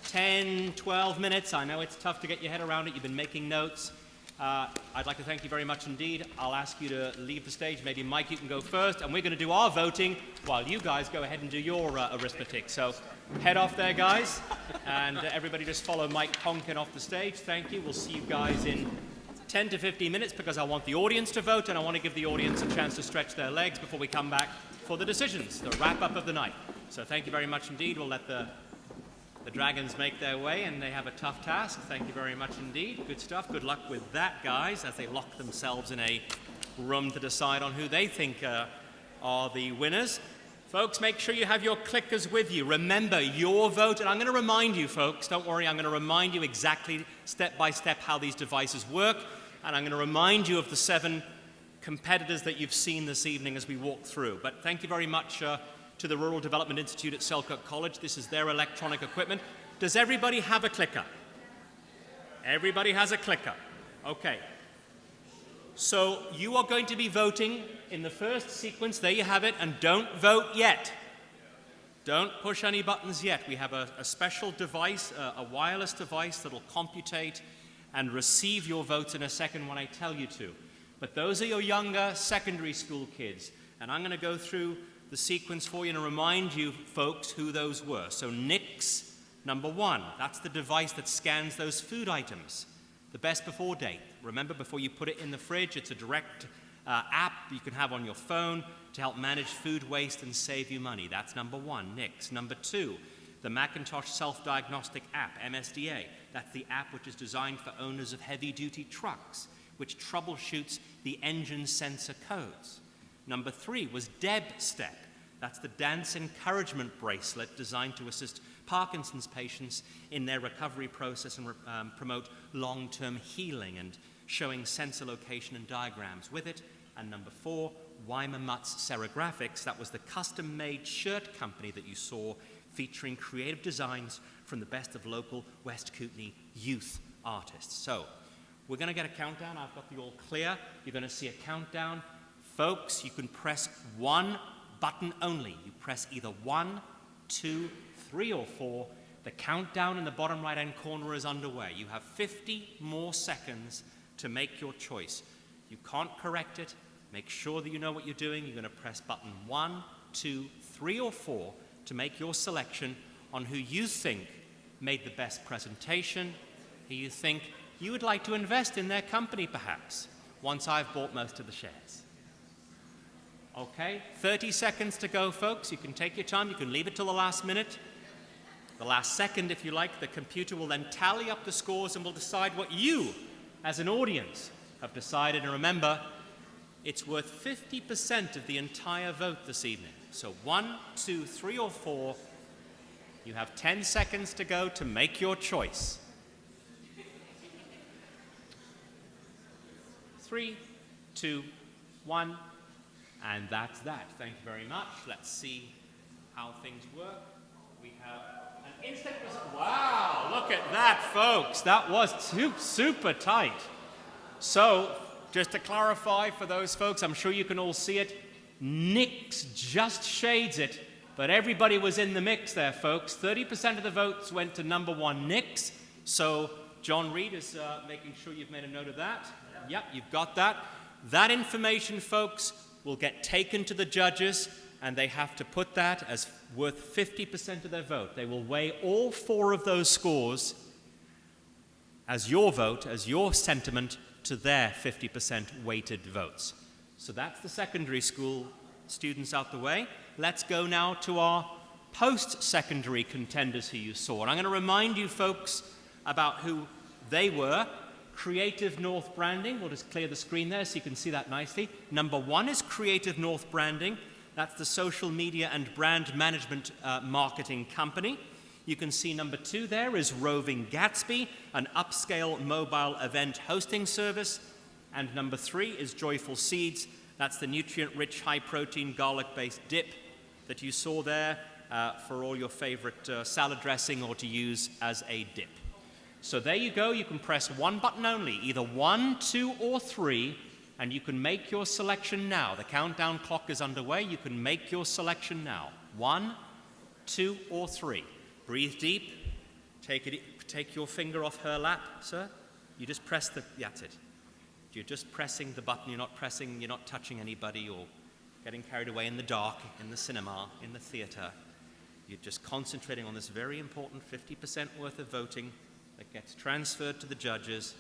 10, 12 minutes. I know it's tough to get your head around it. You've been making notes. I'd like to thank you very much indeed. I'll ask you to leave the stage. Maybe Mike, you can go first, and we're going to do our voting while you guys go ahead and do your arithmetic. So head off there, guys, and everybody just follow Mike Honkin off the stage. Thank you. We'll see you guys in 10 to 15 minutes, because I want the audience to vote, and I want to give the audience a chance to stretch their legs before we come back for the decisions, the wrap-up of the night. So thank you very much indeed. We'll let the Dragons make their way, and they have a tough task. Thank you very much indeed. Good stuff. Good luck with that, guys, as they lock themselves in a room to decide on who they think are the winners. Folks, make sure you have your clickers with you. Remember, your vote, and I'm going to remind you, folks, don't worry, I'm going to remind you exactly step by step how these devices work, and I'm going to remind you of the 7 competitors that you've seen this evening as we walk through. But thank you very much to the Rural Development Institute at Selkirk College. This is their electronic equipment. Does everybody have a clicker? Everybody has a clicker. Okay. So you are going to be voting in the first sequence. There you have it. And don't vote yet. Don't push any buttons yet. We have a special device, a wireless device that will computate and receive your votes in a second when I tell you to. But those are your younger secondary school kids. And I'm going to go through the sequence for you and remind you, folks, who those were. So NICS number 1, that's the device that scans those food items. The best before date. Remember, before you put it in the fridge, it's a direct app you can have on your phone to help manage food waste and save you money. That's number 1, NICS. Number 2, the Macintosh Self-Diagnostic App, MSDA. That's the app which is designed for owners of heavy-duty trucks, which troubleshoots the engine sensor codes. Number 3 was DebStep. That's the dance encouragement bracelet designed to assist Parkinson's patients in their recovery process and promote long-term healing, and showing sensor location and diagrams with it. And number 4, Weimar Mutt's Serigraphics. That was the custom-made shirt company that you saw, featuring creative designs from the best of local West Kootenay youth artists. So we're going to get a countdown. I've got the all clear. You're going to see a countdown. Folks, you can press one button only. You press either 1, 2, 3, or 4. The countdown in the bottom right-hand corner is underway. You have 50 more seconds to make your choice. You can't correct it. Make sure that you know what you're doing. You're going to press button 1, 2, 3, or 4 to make your selection on who you think made the best presentation, who you think you would like to invest in their company, perhaps, once I've bought most of the shares. Okay, 30 seconds to go, folks. You can take your time. You can leave it till the last minute. The last second, if you like. The computer will then tally up the scores and will decide what you, as an audience, have decided. And remember, it's worth 50% of the entire vote this evening. So 1, 2, 3, or 4. You have 10 seconds to go to make your choice. 3, 2, 1. And that's that. Thank you very much. Let's see how things work. We have an instant result. Wow, look at that, folks. That was super tight. So, just to clarify for those folks, I'm sure you can all see it, NICS just shades it, but everybody was in the mix there, folks. 30% of the votes went to number 1, NICS. So, John Reed is making sure you've made a note of that. Yep, you've got that. That information, folks, will get taken to the judges, and they have to put that as worth 50% of their vote. They will weigh all 4 of those scores as your vote, as your sentiment to their 50% weighted votes. So that's the secondary school students out the way. Let's go now to our post-secondary contenders who you saw. And I'm going to remind you folks about who they were. Creative North Branding. We'll just clear the screen there so you can see that nicely. Number 1 is Creative North Branding. That's the social media and brand management marketing company. You can see number 2 there is Roving Gatsby, an upscale mobile event hosting service. And number 3 is Joyful Seeds. That's the nutrient-rich, high-protein, garlic-based dip that you saw there for all your favorite salad dressing or to use as a dip. So there you go. You can press one button only, either 1, 2, or 3, and you can make your selection now. The countdown clock is underway. You can make your selection now. 1, 2, or 3. Breathe deep. Take your finger off her lap, sir. You just press that's it. You're just pressing the button. You're not touching anybody or getting carried away in the dark, in the cinema, in the theater. You're just concentrating on this very important 50% worth of voting that gets transferred to the judges.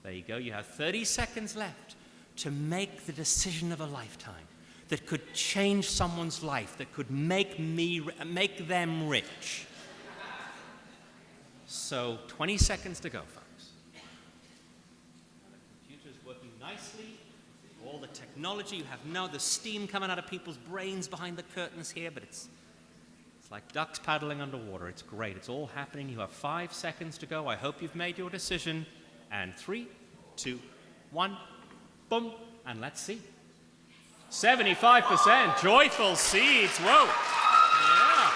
There you go. You have 30 seconds left to make the decision of a lifetime that could change someone's life, that could make them rich. So 20 seconds to go, folks. The computer's working nicely. All the technology, you have now the steam coming out of people's brains behind the curtains here, but it's like ducks paddling underwater. It's great. It's all happening. You have 5 seconds to go. I hope you've made your decision. And 3, 2, 1, boom. And let's see. 75%. Joyful Seeds. Whoa. Yeah.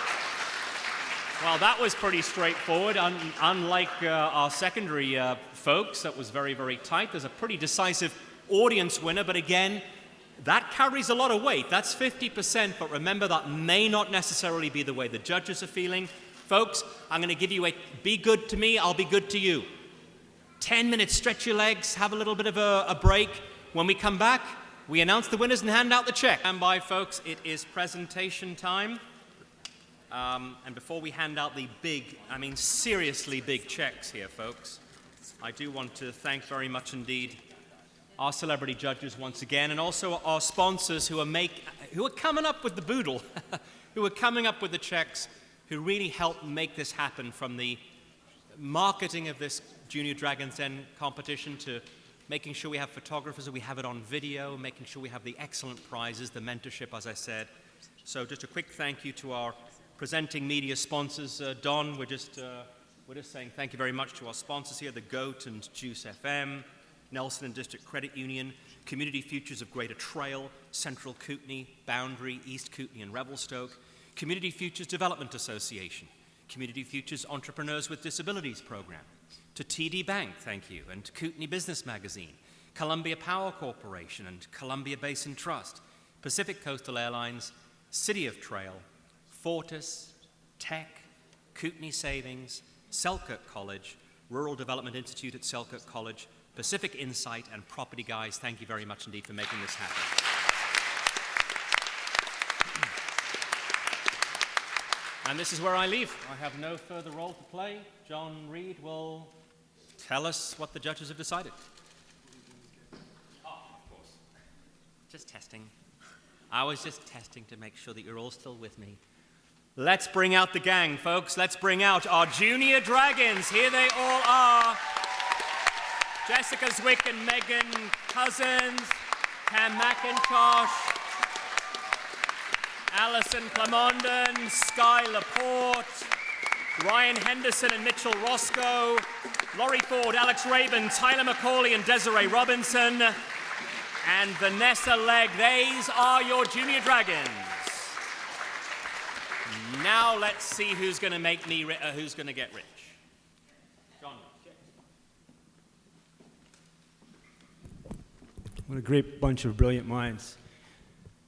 Well, that was pretty straightforward. Unlike our secondary folks, that was very, very tight. There's a pretty decisive audience winner, but again, that carries a lot of weight. That's 50%, but remember that may not necessarily be the way the judges are feeling. Folks, I'm going to give you be good to me, I'll be good to you. 10 minutes, stretch your legs, have a little bit of a break. When we come back, we announce the winners and hand out the check. Stand by, folks, it is presentation time. And before we hand out the big, seriously big checks here, folks, I do want to thank very much indeed our celebrity judges once again, and also our sponsors who are coming up with the boodle, who are coming up with the checks, who really helped make this happen, from the marketing of this Junior Dragon's Den competition to making sure we have photographers, that we have it on video, making sure we have the excellent prizes, the mentorship, as I said. So just a quick thank you to our presenting media sponsors. Don, we're just saying thank you very much to our sponsors here, the GOAT and Juice FM, Nelson and District Credit Union, Community Futures of Greater Trail, Central Kootenay, Boundary, East Kootenay and Revelstoke, Community Futures Development Association, Community Futures Entrepreneurs with Disabilities Program, to TD Bank, thank you, and Kootenay Business Magazine, Columbia Power Corporation and Columbia Basin Trust, Pacific Coastal Airlines, City of Trail, Fortis, Tech, Kootenay Savings, Selkirk College, Rural Development Institute at Selkirk College, Pacific Insight, and Property Guys. Thank you very much indeed for making this happen. And this is where I leave. I have no further role to play. John Reed will tell us what the judges have decided. Oh, of course. Just testing. I was just testing to make sure that you're all still with me. Let's bring out the gang, folks. Let's bring out our Junior Dragons. Here they all are. Jessica Zwick and Megan Cousins, Cam McIntosh, Alison Plamondon, Sky Laporte, Ryan Henderson and Mitchell Roscoe, Laurie Ford, Alex Rabin, Tyler McCauley and Desiree Robinson, and Vanessa Legg. These are your Junior Dragons. Now let's see who's going to who's going to get rich. John. What a great bunch of brilliant minds.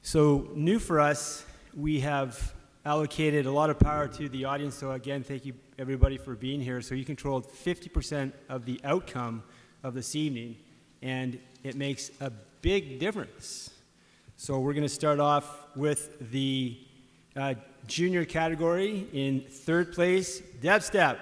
So new for us, we have allocated a lot of power to the audience. So again, thank you everybody for being here. So you controlled 50% of the outcome of this evening, and it makes a big difference. So we're going to start off with the junior category. In third place, Deb Step.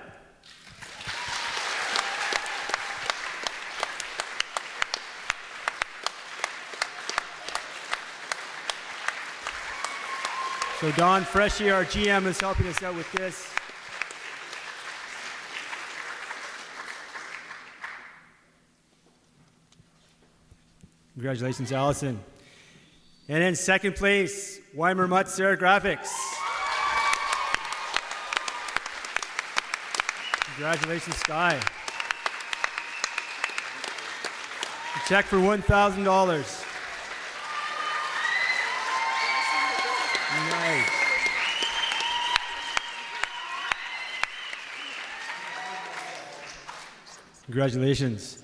So Don Freshy, our GM, is helping us out with this. Congratulations, Allison. And in second place, Weimer Mutt Graphics. Congratulations, Sky. A check for $1,000. Nice. Congratulations.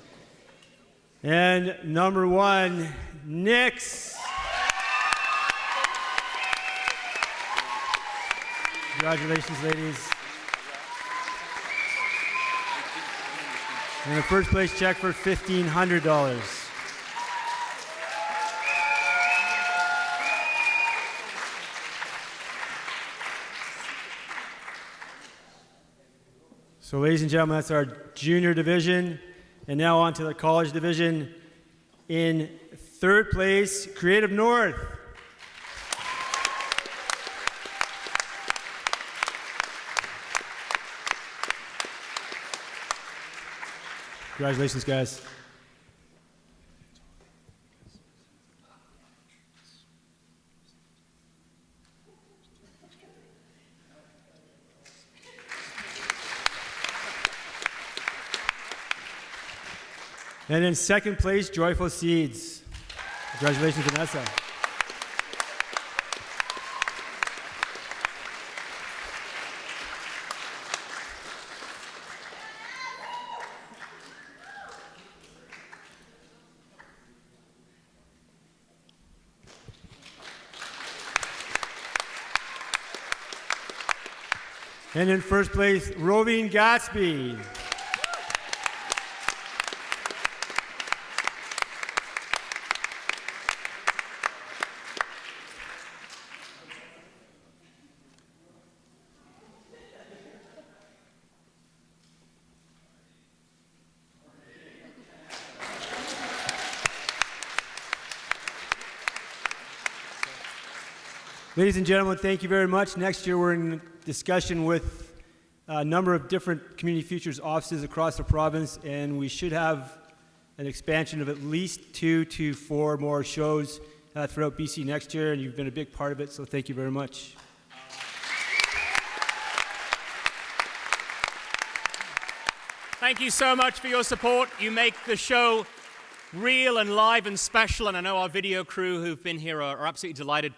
And number one, Nix. Congratulations, ladies. And a first place check for $1,500. So ladies and gentlemen, that's our junior division. And now on to the college division. In third place, Creative North. Congratulations, guys. And in second place, Joyful Seeds. Congratulations, Vanessa. And in first place, Roving Gatsby. Ladies and gentlemen, thank you very much. Next year, we're in discussion with a number of different Community Futures offices across the province, and we should have an expansion of at least 2 to 4 more shows throughout BC next year, and you've been a big part of it, so thank you very much. Thank you so much for your support. You make the show real and live and special, and I know our video crew who've been here are absolutely delighted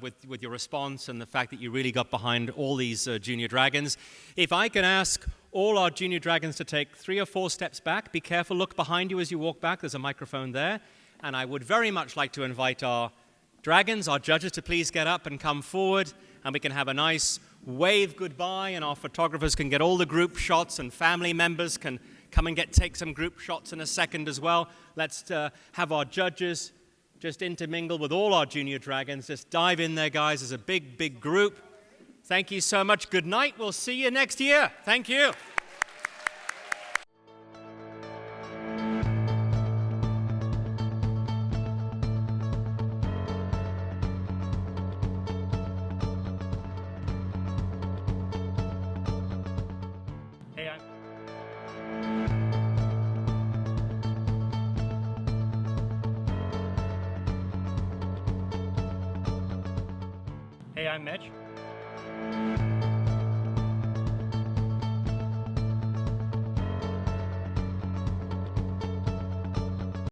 with your response and the fact that you really got behind all these Junior Dragons. If I can ask all our Junior Dragons to take 3 or 4 steps back, be careful, look behind you as you walk back, there's a microphone there, and I would very much like to invite our Dragons, our judges, to please get up and come forward, and we can have a nice wave goodbye, and our photographers can get all the group shots, and family members can come and take some group shots in a second as well. Let's have our judges just intermingle with all our Junior Dragons. Just dive in there, guys, as a big, big group. Thank you so much. Good night. We'll see you next year. Thank you. Hey, I'm Mitch.